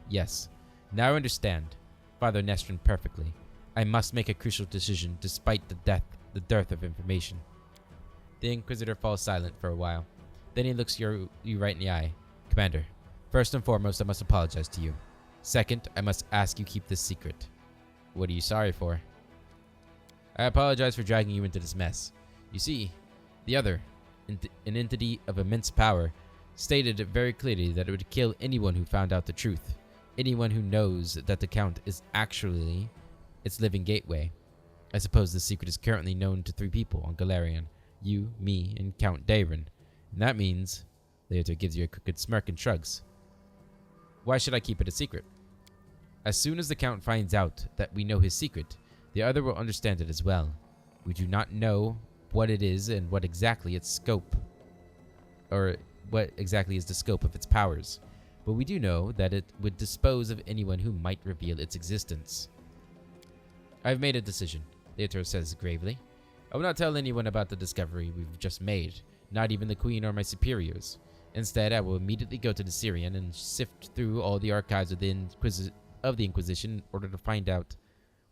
Yes. Now I understand, Father Nestrin, perfectly. I must make a crucial decision despite the dearth of information. The Inquisitor falls silent for a while. Then he looks you right in the eye. Commander, first and foremost, I must apologize to you. Second, I must ask you keep this secret. What are you sorry for? I apologize for dragging you into this mess. You see, the other, an entity of immense power, stated very clearly that it would kill anyone who found out the truth. Anyone who knows that the Count is actually its living gateway. I suppose the secret is currently known to 3 people on Galarian. You, me, and Count Darren. And that means... Leotar gives you a crooked smirk and shrugs. Why should I keep it a secret? As soon as the Count finds out that we know his secret, the other will understand it as well. We do not know what it is and what exactly its scope, or what exactly is the scope of its powers, but we do know that it would dispose of anyone who might reveal its existence. I've made a decision, Leotar says gravely. I will not tell anyone about the discovery we've just made, not even the Queen or my superiors. Instead, I will immediately go to the Syrian and sift through all the archives of the Inquisition in order to find out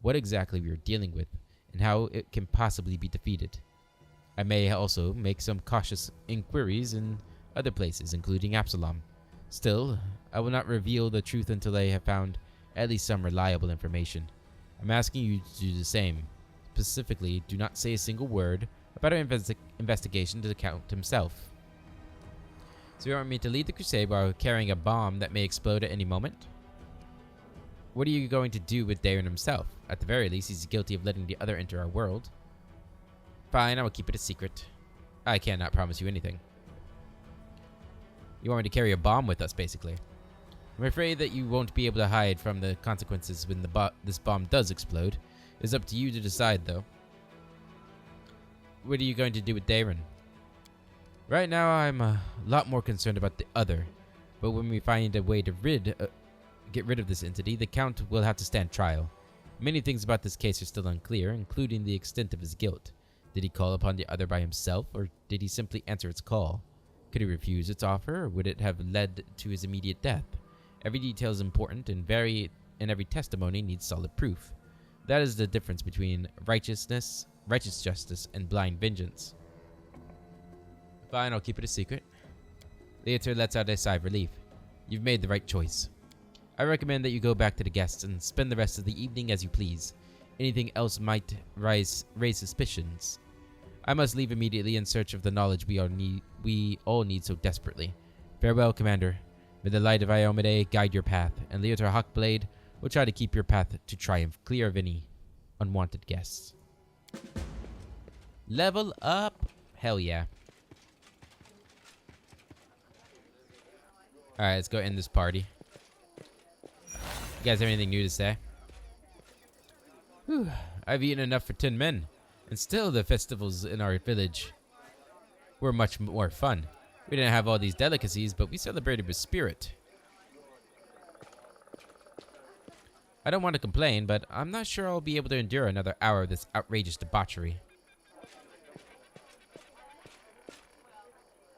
what exactly we are dealing with and how it can possibly be defeated. I may also make some cautious inquiries in other places, including Absalom. Still, I will not reveal the truth until I have found at least some reliable information. I'm asking you to do the same. Specifically, do not say a single word about our investigation to the Count himself. So you want me to lead the crusade while carrying a bomb that may explode at any moment? What are you going to do with Darren himself? At the very least, he's guilty of letting the other enter our world. Fine, I will keep it a secret. I cannot promise you anything. You want me to carry a bomb with us, basically. I'm afraid that you won't be able to hide from the consequences when this bomb does explode. It's up to you to decide, though. What are you going to do with Darren? Right now, I'm a lot more concerned about the other. But when we find a way to get rid of this entity, the Count will have to stand trial. Many things about this case are still unclear, including the extent of his guilt. Did he call upon the other by himself, or did he simply answer its call? Could he refuse its offer, or would it have led to his immediate death? Every detail is important, and every testimony needs solid proof. That is the difference between righteous justice, and blind vengeance. Fine, I'll keep it a secret. Leotar lets out a sigh of relief. You've made the right choice. I recommend that you go back to the guests and spend the rest of the evening as you please. Anything else might raise suspicions. I must leave immediately in search of the knowledge we all need so desperately. Farewell, Commander. May the light of Iomedae guide your path, and Leotar Hawkblade will try to keep your path to triumph clear of any unwanted guests. Level up. Hell yeah. Alright, let's go end this party. You guys have anything new to say? Whew, I've eaten enough for 10 men. And still the festivals in our village were much more fun. We didn't have all these delicacies, but we celebrated with spirit. I don't want to complain, but I'm not sure I'll be able to endure another hour of this outrageous debauchery.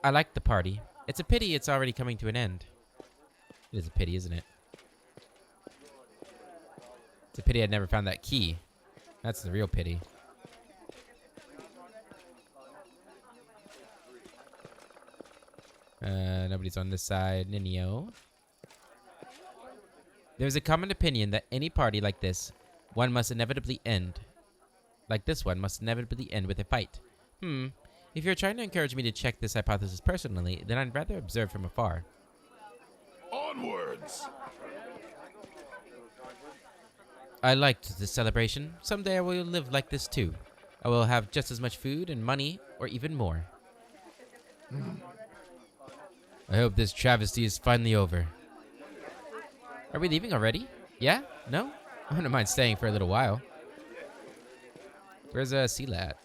I liked the party. It's a pity it's already coming to an end. It is a pity, isn't it? It's a pity I'd never found that key. That's the real pity. Nobody's on this side. Ninio. There's a common opinion that any party like this, one must inevitably end. Like this one must inevitably end with a fight. If you're trying to encourage me to check this hypothesis personally, then I'd rather observe from afar. Onwards! I liked this celebration. Someday I will live like this too. I will have just as much food and money, or even more. I hope this travesty is finally over. Are we leaving already? Yeah? No? I wouldn't mind staying for a little while. Where's Sela at?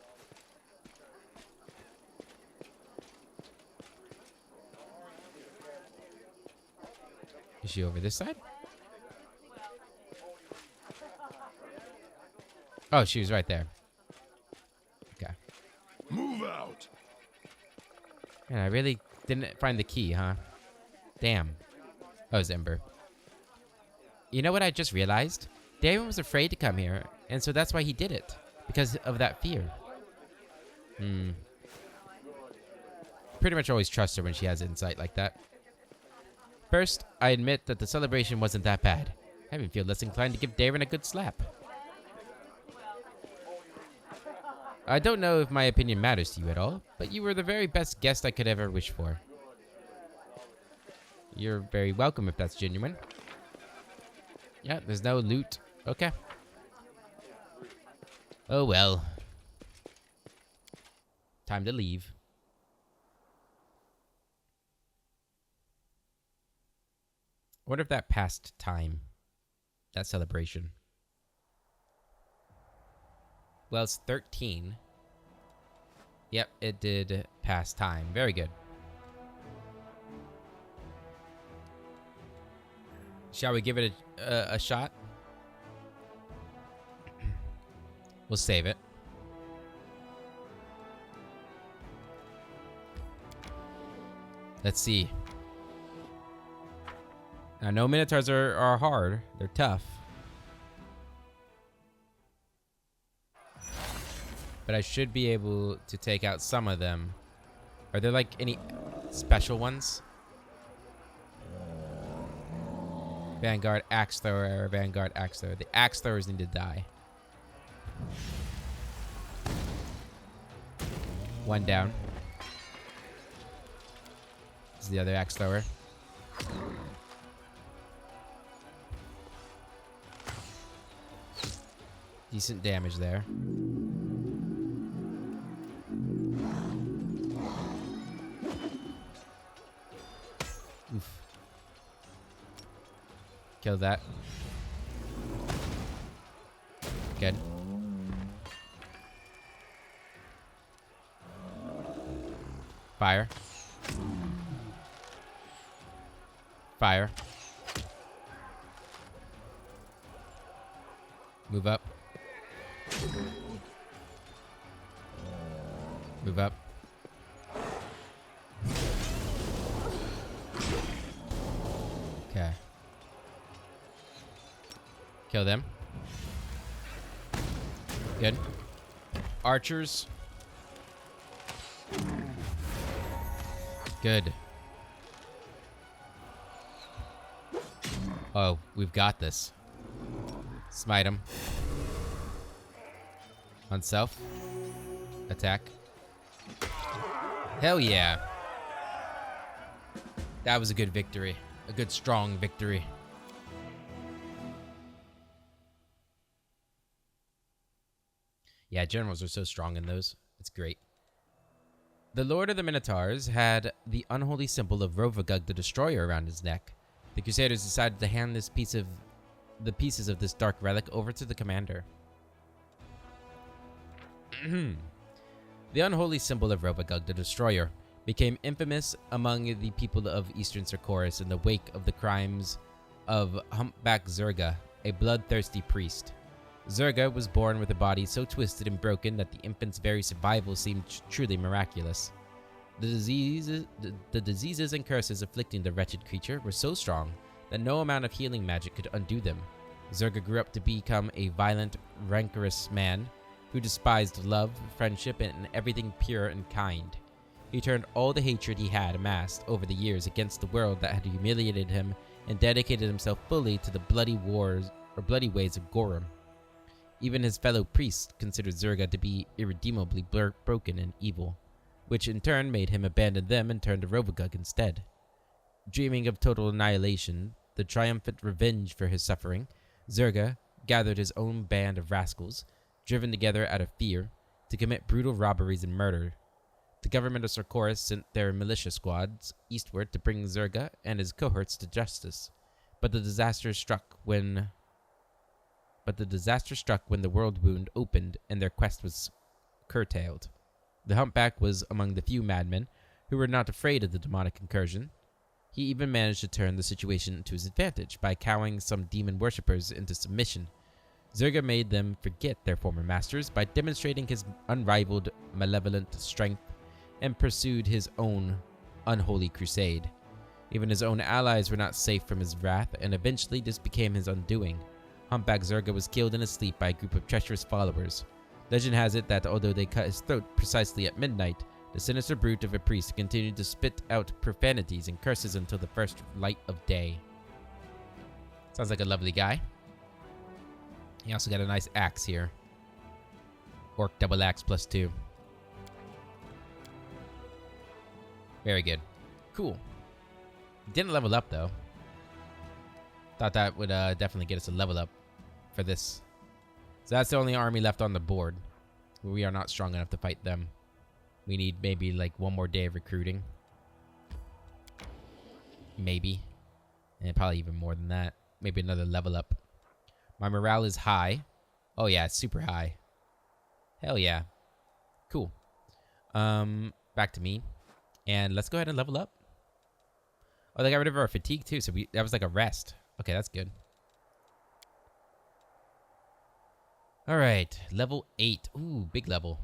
Is she over this side? Oh, she was right there. Okay. Move out! Man, I really didn't find the key, huh? Damn. Oh, it's Ember. You know what I just realized? Darren was afraid to come here, and so that's why he did it. Because of that fear. Pretty much always trust her when she has insight like that. First, I admit that the celebration wasn't that bad. I even feel less inclined to give Darren a good slap. I don't know if my opinion matters to you at all, but you were the very best guest I could ever wish for. You're very welcome if that's genuine. Yeah, there's no loot. Okay. Oh well. Time to leave. I wonder if that passed time. That celebration. Well, it's 13. Yep, it did pass time. Very good. Shall we give it a shot? We'll save it. Let's see. Now, no Minotaurs are hard. They're tough. But I should be able to take out some of them. Are there, like, any special ones? Vanguard Axe Thrower, Vanguard Axe Thrower. The Axe Throwers need to die. One down. This is the other Axe Thrower. Decent damage there. Oof. Kill that. Good. Fire. Fire. Move up. Move up. Okay. Kill them. Good. Archers. Good. Oh, we've got this. Smite him. On self. Attack. Hell yeah. That was a good victory. A good, strong victory. Yeah, generals are so strong in those. It's great. The Lord of the Minotaurs had the unholy symbol of Rovagug the Destroyer around his neck. The Crusaders decided to hand the pieces of this dark relic over to the commander. The unholy symbol of Rovagug the Destroyer became infamous among the people of Eastern Sarkoris in the wake of the crimes of Humpback Zerga, a bloodthirsty priest. Zerga was born with a body so twisted and broken that the infant's very survival seemed truly miraculous. The diseases and curses afflicting the wretched creature were so strong that no amount of healing magic could undo them. Zerga grew up to become a violent, rancorous man who despised love, friendship, and everything pure and kind. He turned all the hatred he had amassed over the years against the world that had humiliated him and dedicated himself fully to the bloody ways of Gorum. Even his fellow priests considered Zerga to be irredeemably broken and evil, which in turn made him abandon them and turn to Rovagug instead. Dreaming of total annihilation, the triumphant revenge for his suffering, Zerga gathered his own band of rascals, driven together out of fear, to commit brutal robberies and murder. The government of Sarkoris sent their militia squads eastward to bring Zerga and his cohorts to justice, but the disaster struck when the world wound opened and their quest was curtailed. The humpback was among the few madmen who were not afraid of the demonic incursion. He even managed to turn the situation to his advantage by cowing some demon worshippers into submission. Zerga made them forget their former masters by demonstrating his unrivaled malevolent strength and pursued his own unholy crusade. Even his own allies were not safe from his wrath, and eventually this became his undoing. Humpback Zerga was killed in his sleep by a group of treacherous followers. Legend has it that although they cut his throat precisely at midnight, the sinister brute of a priest continued to spit out profanities and curses until the first light of day. Sounds like a lovely guy. He also got a nice axe here. Orc double axe +2. Very good. Cool. Didn't level up though. Thought that would definitely get us a level up for this. So that's the only army left on the board. We are not strong enough to fight them. We need maybe like one more day of recruiting. Maybe. And probably even more than that. Maybe another level up. My morale is high. Oh yeah, it's super high. Hell yeah. Cool. Back to me. And let's go ahead and level up. Oh, they got rid of our fatigue too, so that was like a rest. Okay, that's good. All right, level 8. Ooh, big level.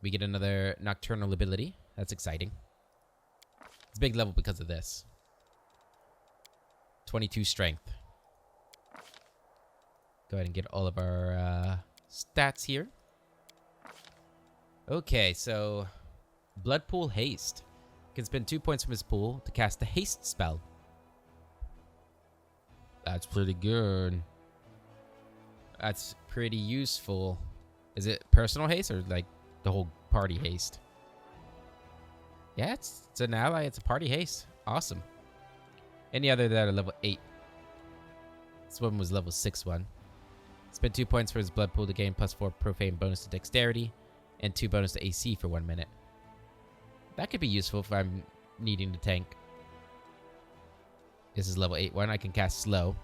We get another nocturnal ability. That's exciting. It's a big level because of this. 22 strength. Go ahead and get all of our stats here. Okay, so Bloodpool Haste. Can spend 2 points from his pool to cast the haste spell. That's pretty good. That's pretty useful. Is it personal haste or like the whole party haste? Yeah, it's an ally. It's a party haste. Awesome. Any other that are level 8? This one was level 6 one. Spend 2 points for his blood pool to gain +4 profane bonus to dexterity and 2 bonus to AC for 1 minute. That could be useful if I'm needing to tank. This is level 8 one. I can cast slow.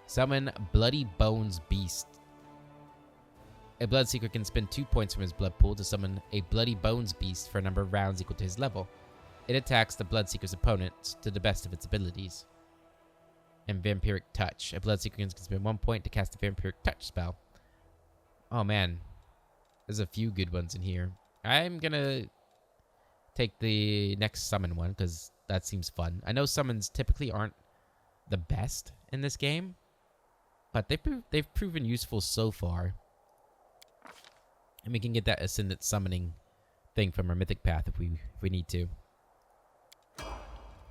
Summon Bloody Bones Beast. A Bloodseeker can spend 2 points from his blood pool to summon a Bloody Bones Beast for a number of rounds equal to his level. It attacks the Bloodseeker's opponent to the best of its abilities. And Vampiric Touch. A Bloodseeker can spend 1 point to cast a Vampiric Touch spell. Oh man. There's a few good ones in here. I'm gonna take the next summon one because that seems fun. I know summons typically aren't the best in this game, but they've proven useful so far. And we can get that Ascendant Summoning thing from our Mythic Path if we need to.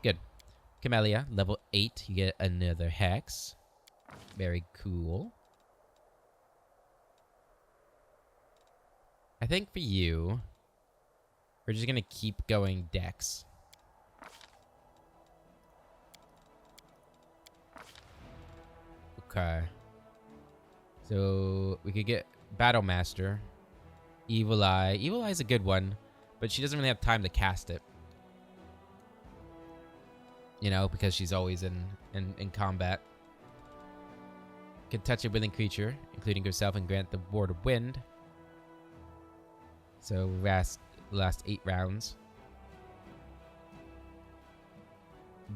Good. Camellia, level 8. You get another Hex. Very cool. I think for you, We're just gonna keep going Dex. Okay. So we could get Battle Master. Evil Eye. Evil Eye is a good one, but she doesn't really have time to cast it. You know, because she's always in combat. Can touch a willing creature, including herself, and grant the ward of wind. So last 8 rounds.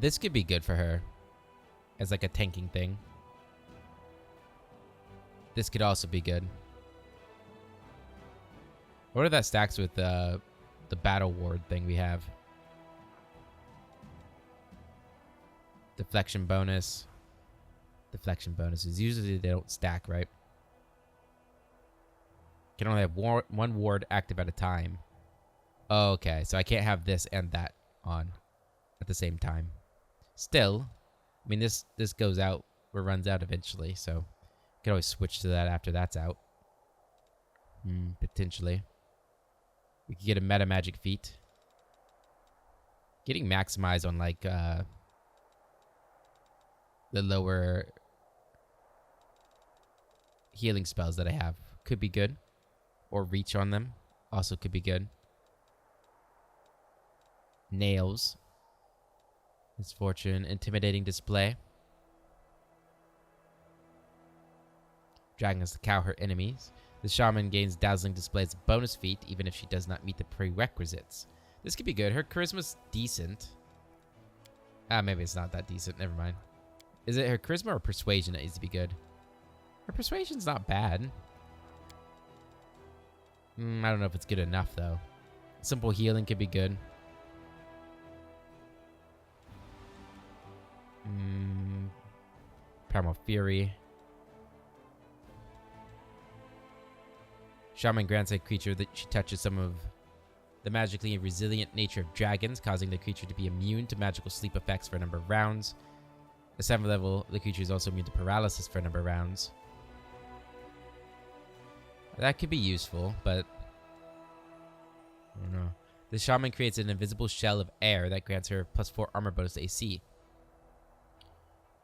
This could be good for her as like a tanking thing. This could also be good. What are that stacks with the battle ward thing we have? Deflection bonus. Deflection bonuses. Usually they don't stack, right? Can only have one ward active at a time. Oh, okay, so I can't have this and that on at the same time. Still, I mean this goes out or runs out eventually, so you can always switch to that after that's out. Potentially. We could get a meta magic feat. Getting maximized on like the lower healing spells that I have could be good. Or reach on them also could be good. Nails. Misfortune. Intimidating display. Dragging us to cow her enemies. The shaman gains dazzling display as a bonus feat, even if she does not meet the prerequisites. This could be good. Her charisma's decent. Maybe it's not that decent. Never mind. Is it her charisma or persuasion that needs to be good? Her persuasion's not bad. I don't know if it's good enough, though. Simple healing could be good. Primal Fury. Shaman grants a creature that she touches some of the magically resilient nature of dragons, causing the creature to be immune to magical sleep effects for a number of rounds. At 7th level, the creature is also immune to paralysis for a number of rounds. That could be useful, but I don't know. The shaman creates an invisible shell of air that grants her +4 armor bonus to AC.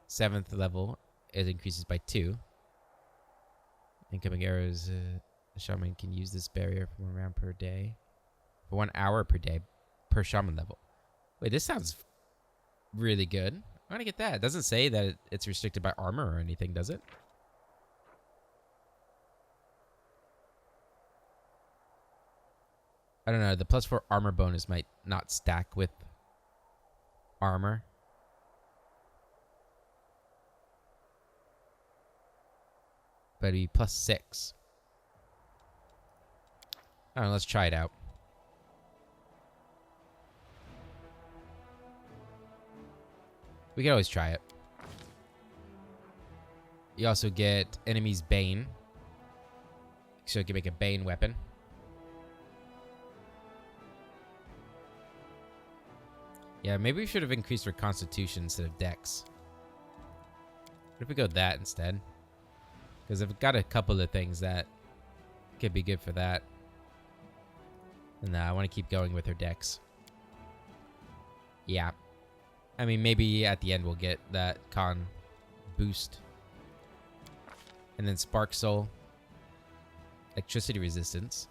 7th level, it increases by 2. Incoming arrows. The shaman can use this barrier for 1 round per day. For 1 hour per day per shaman level. Wait, this sounds really good. I'm gonna get that. It doesn't say that it's restricted by armor or anything, does it? I don't know. The +4 armor bonus might not stack with armor. But it'd be +6. I don't know. Let's try it out. We can always try it. You also get enemy's Bane. So you can make a Bane weapon. Yeah, maybe we should have increased our Constitution instead of Dex. What if we go that instead? Because I've got a couple of things that could be good for that. And I want to keep going with her Dex. Yeah. I mean, maybe at the end we'll get that con boost. And then Spark Soul. Electricity resistance.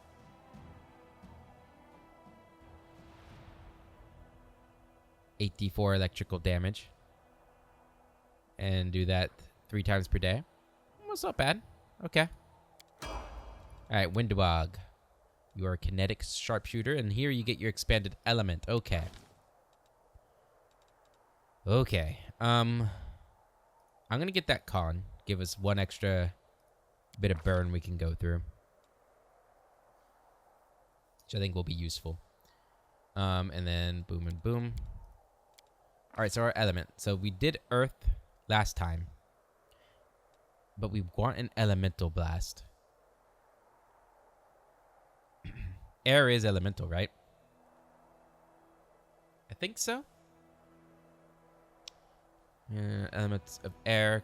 $8d4 electrical damage. And do that 3 times per day. That's not bad. Okay. Alright, Windwog. You are a kinetic sharpshooter, and here you get your expanded element. Okay. Okay. I'm gonna get that con. Give us 1 extra bit of burn we can go through. Which I think will be useful. And then boom and boom. Alright, so our element. So we did Earth last time. But we want an Elemental Blast. Air is elemental, right? I think so. Elements of air.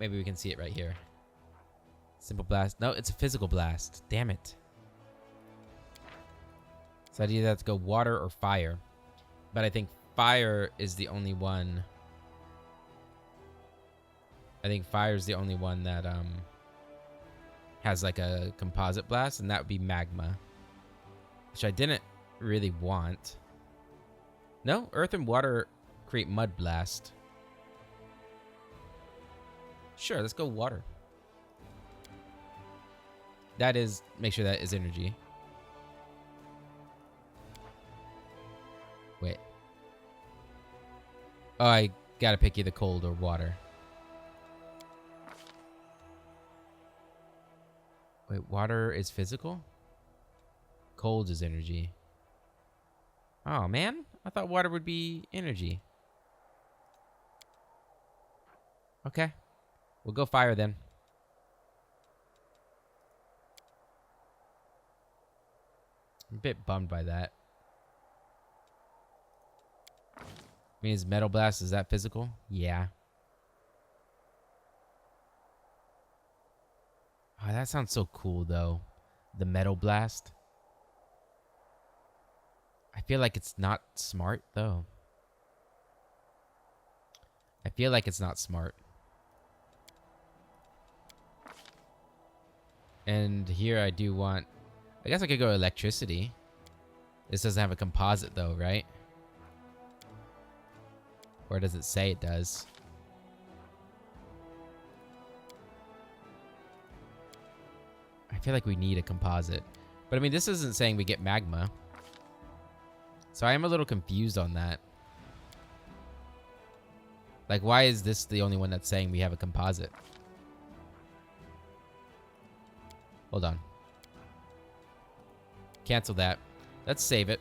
Maybe we can see it right here. Simple blast. No, it's a physical blast. Damn it. So I'd either have to go water or fire. But I think fire is the only one. I think fire is the only one that has like a composite blast, and that would be magma, which I didn't really want. No, earth and water create mud blast. Sure, let's go water. That is, make sure that is energy. Wait. Oh, I gotta pick either cold or water. Wait, water is physical? Cold is energy. Oh, man. I thought water would be energy. Okay. We'll go fire then. I'm a bit bummed by that. Means metal blast, is that physical? Yeah. Oh, that sounds so cool though. The metal blast. I feel like it's not smart though. I feel like it's not smart. And here I do want, I guess I could go electricity. This doesn't have a composite though, right? Or does it say it does? I feel like we need a composite. But I mean, this isn't saying we get magma. So I am a little confused on that. Like, why is this the only one that's saying we have a composite? Hold on. Cancel that. Let's save it.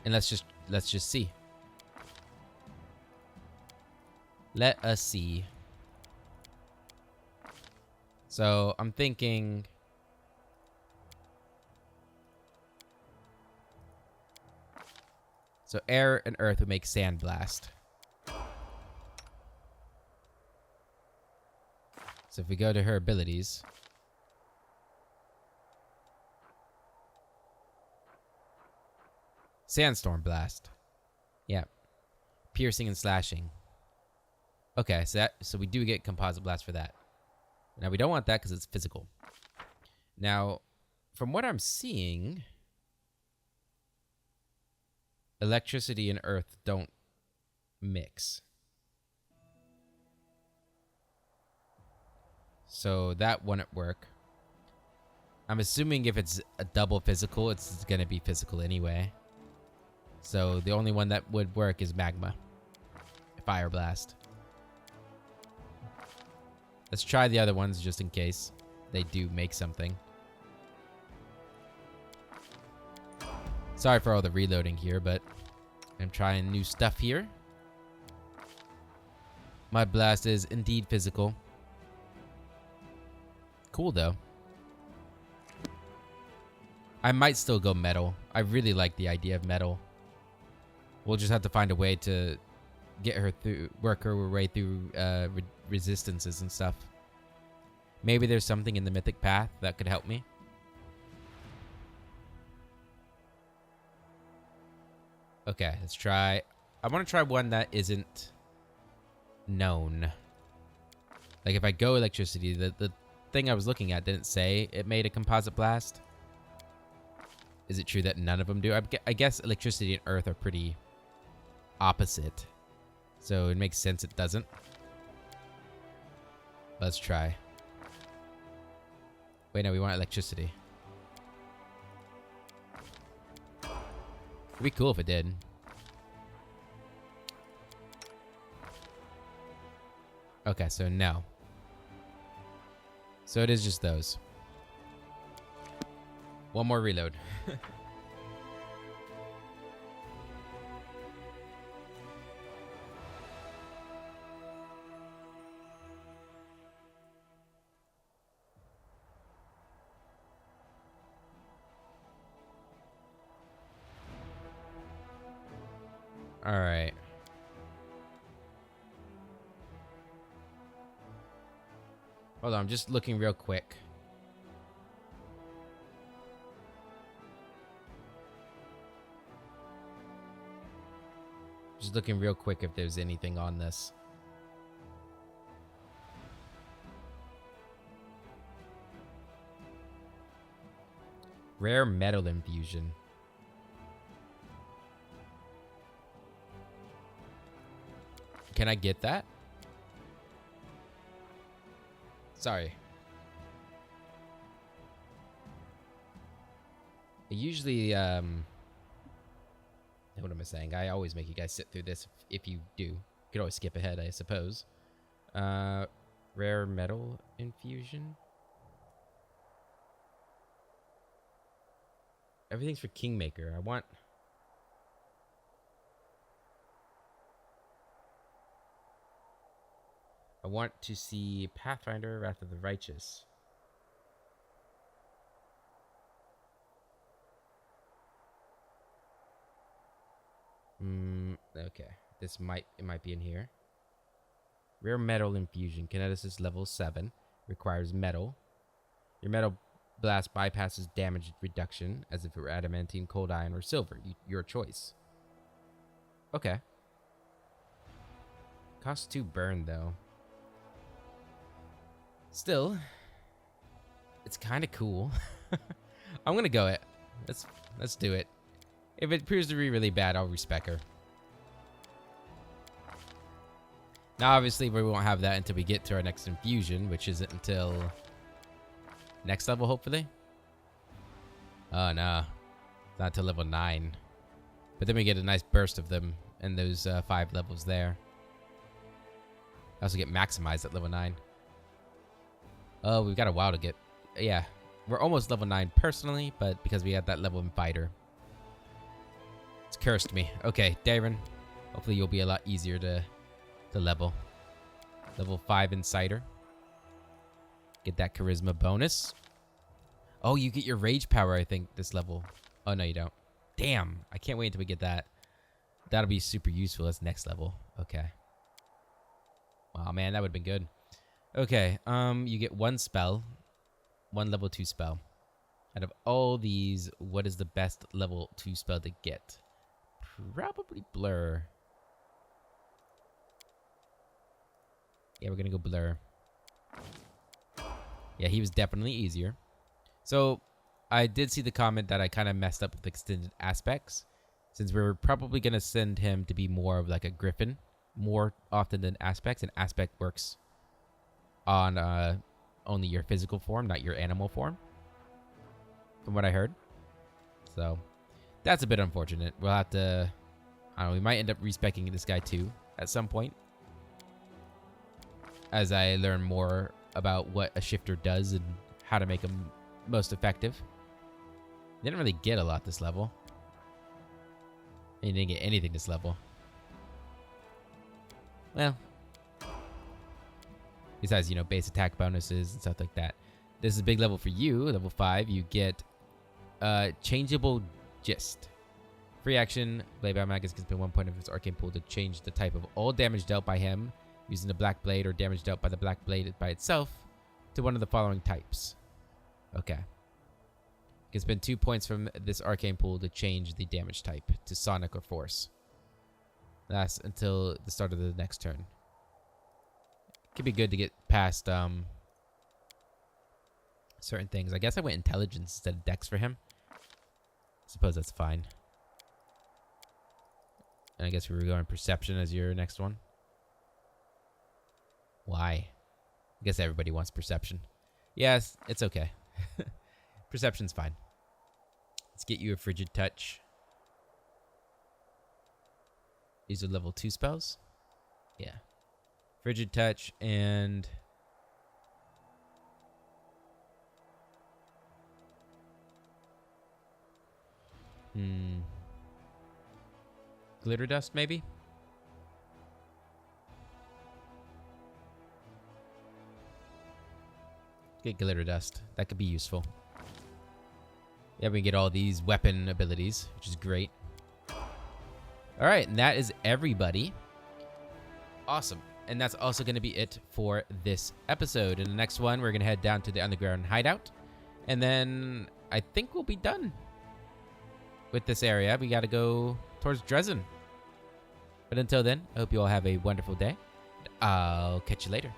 And let's just see. Let us see. So I'm thinking so air and earth would make sandblast. So if we go to her abilities, sandstorm blast. Yeah. Piercing and slashing. Okay, so we do get composite blast for that. Now we don't want that because it's physical. Now, from what I'm seeing, electricity and earth don't mix. So that wouldn't work. I'm assuming if it's a double physical, it's going to be physical anyway. So the only one that would work is magma. Fire blast. Let's try the other ones just in case they do make something. Sorry for all the reloading here, but I'm trying new stuff here. Mud blast is indeed physical. Cool though. I might still go metal. I really like the idea of metal. We'll just have to find a way to get her through, work her way through resistances and stuff. Maybe there's something in the mythic path that could help me. Okay, let's try. I want to try one that isn't known. Like if I go electricity, the thing I was looking at didn't say it made a composite blast. Is it true that none of them do? I guess electricity and earth are pretty opposite. So it makes sense it doesn't. Let's try. Wait, no, we want electricity. It'd be cool if it did. Okay, so no. So it is just those. One more reload. All right. Hold on, I'm just looking real quick. Just looking real quick if there's anything on this. Rare metal infusion. Can I get that? Sorry. Usually, what am I saying? I always make you guys sit through this if you do. You could always skip ahead, I suppose. Rare metal infusion. Everything's for Kingmaker. I want to see Pathfinder, Wrath of the Righteous. Okay. It might be in here. Rare metal infusion. Kineticist level 7. Requires metal. Your metal blast bypasses damage reduction as if it were adamantine, cold iron, or silver. Your choice. Okay. Costs 2 burn though. Still, it's kind of cool. I'm gonna go it. Let's do it. If it proves to be really bad, I'll respec her. Now, obviously, we won't have that until we get to our next infusion, which isn't until next level, hopefully. Oh, no. Not until level 9. But then we get a nice burst of them in those 5 levels there. I also get maximized at level 9. Oh, we've got a while to get... Yeah, we're almost level 9 personally, but because we had that level in fighter. It's cursed me. Okay, Darren. Hopefully you'll be a lot easier to level. Level 5 Insider. Get that charisma bonus. Oh, you get your rage power, I think, this level. Oh, no, you don't. Damn. I can't wait until we get that. That'll be super useful as next level. Okay. Wow, man, that would have been good. Okay, you get 1 spell. 1 level 2 spell. Out of all these, what is the best level 2 spell to get? Probably Blur. Yeah, we're gonna go Blur. Yeah, he was definitely easier. So, I did see the comment that I kind of messed up with extended aspects. Since we're probably gonna send him to be more of like a griffin. More often than aspects. And aspect works on only your physical form, not your animal form. From what I heard. So, that's a bit unfortunate. We'll have to... I don't know, we might end up respecking this guy too at some point. As I learn more about what a shifter does and how to make him most effective. Didn't really get a lot this level. And didn't get anything this level. Well. Besides, you know, base attack bonuses and stuff like that. This is a big level for you. Level 5, you get changeable gist. Free action. Blade Battle Magus can spend 1 point of his arcane pool to change the type of all damage dealt by him using the Black Blade or damage dealt by the Black Blade by itself to one of the following types. Okay. You can spend 2 points from this arcane pool to change the damage type to Sonic or Force. That's until the start of the next turn. Could be good to get past certain things. I guess I went Intelligence instead of Dex for him. Suppose that's fine. And I guess we were going Perception as your next one. Why? I guess everybody wants Perception. Yes, it's okay. Perception's fine. Let's get you a Frigid Touch. These are level 2 spells? Yeah. Frigid Touch and... Glitter Dust, maybe? Get Glitter Dust. That could be useful. Yeah, we can get all these weapon abilities, which is great. Alright, and that is everybody. Awesome. And that's also going to be it for this episode. In the next one, we're going to head down to the underground hideout. And then I think we'll be done with this area. We got to go towards Dresden. But But until then, I hope you all have a wonderful day. I'll catch you later.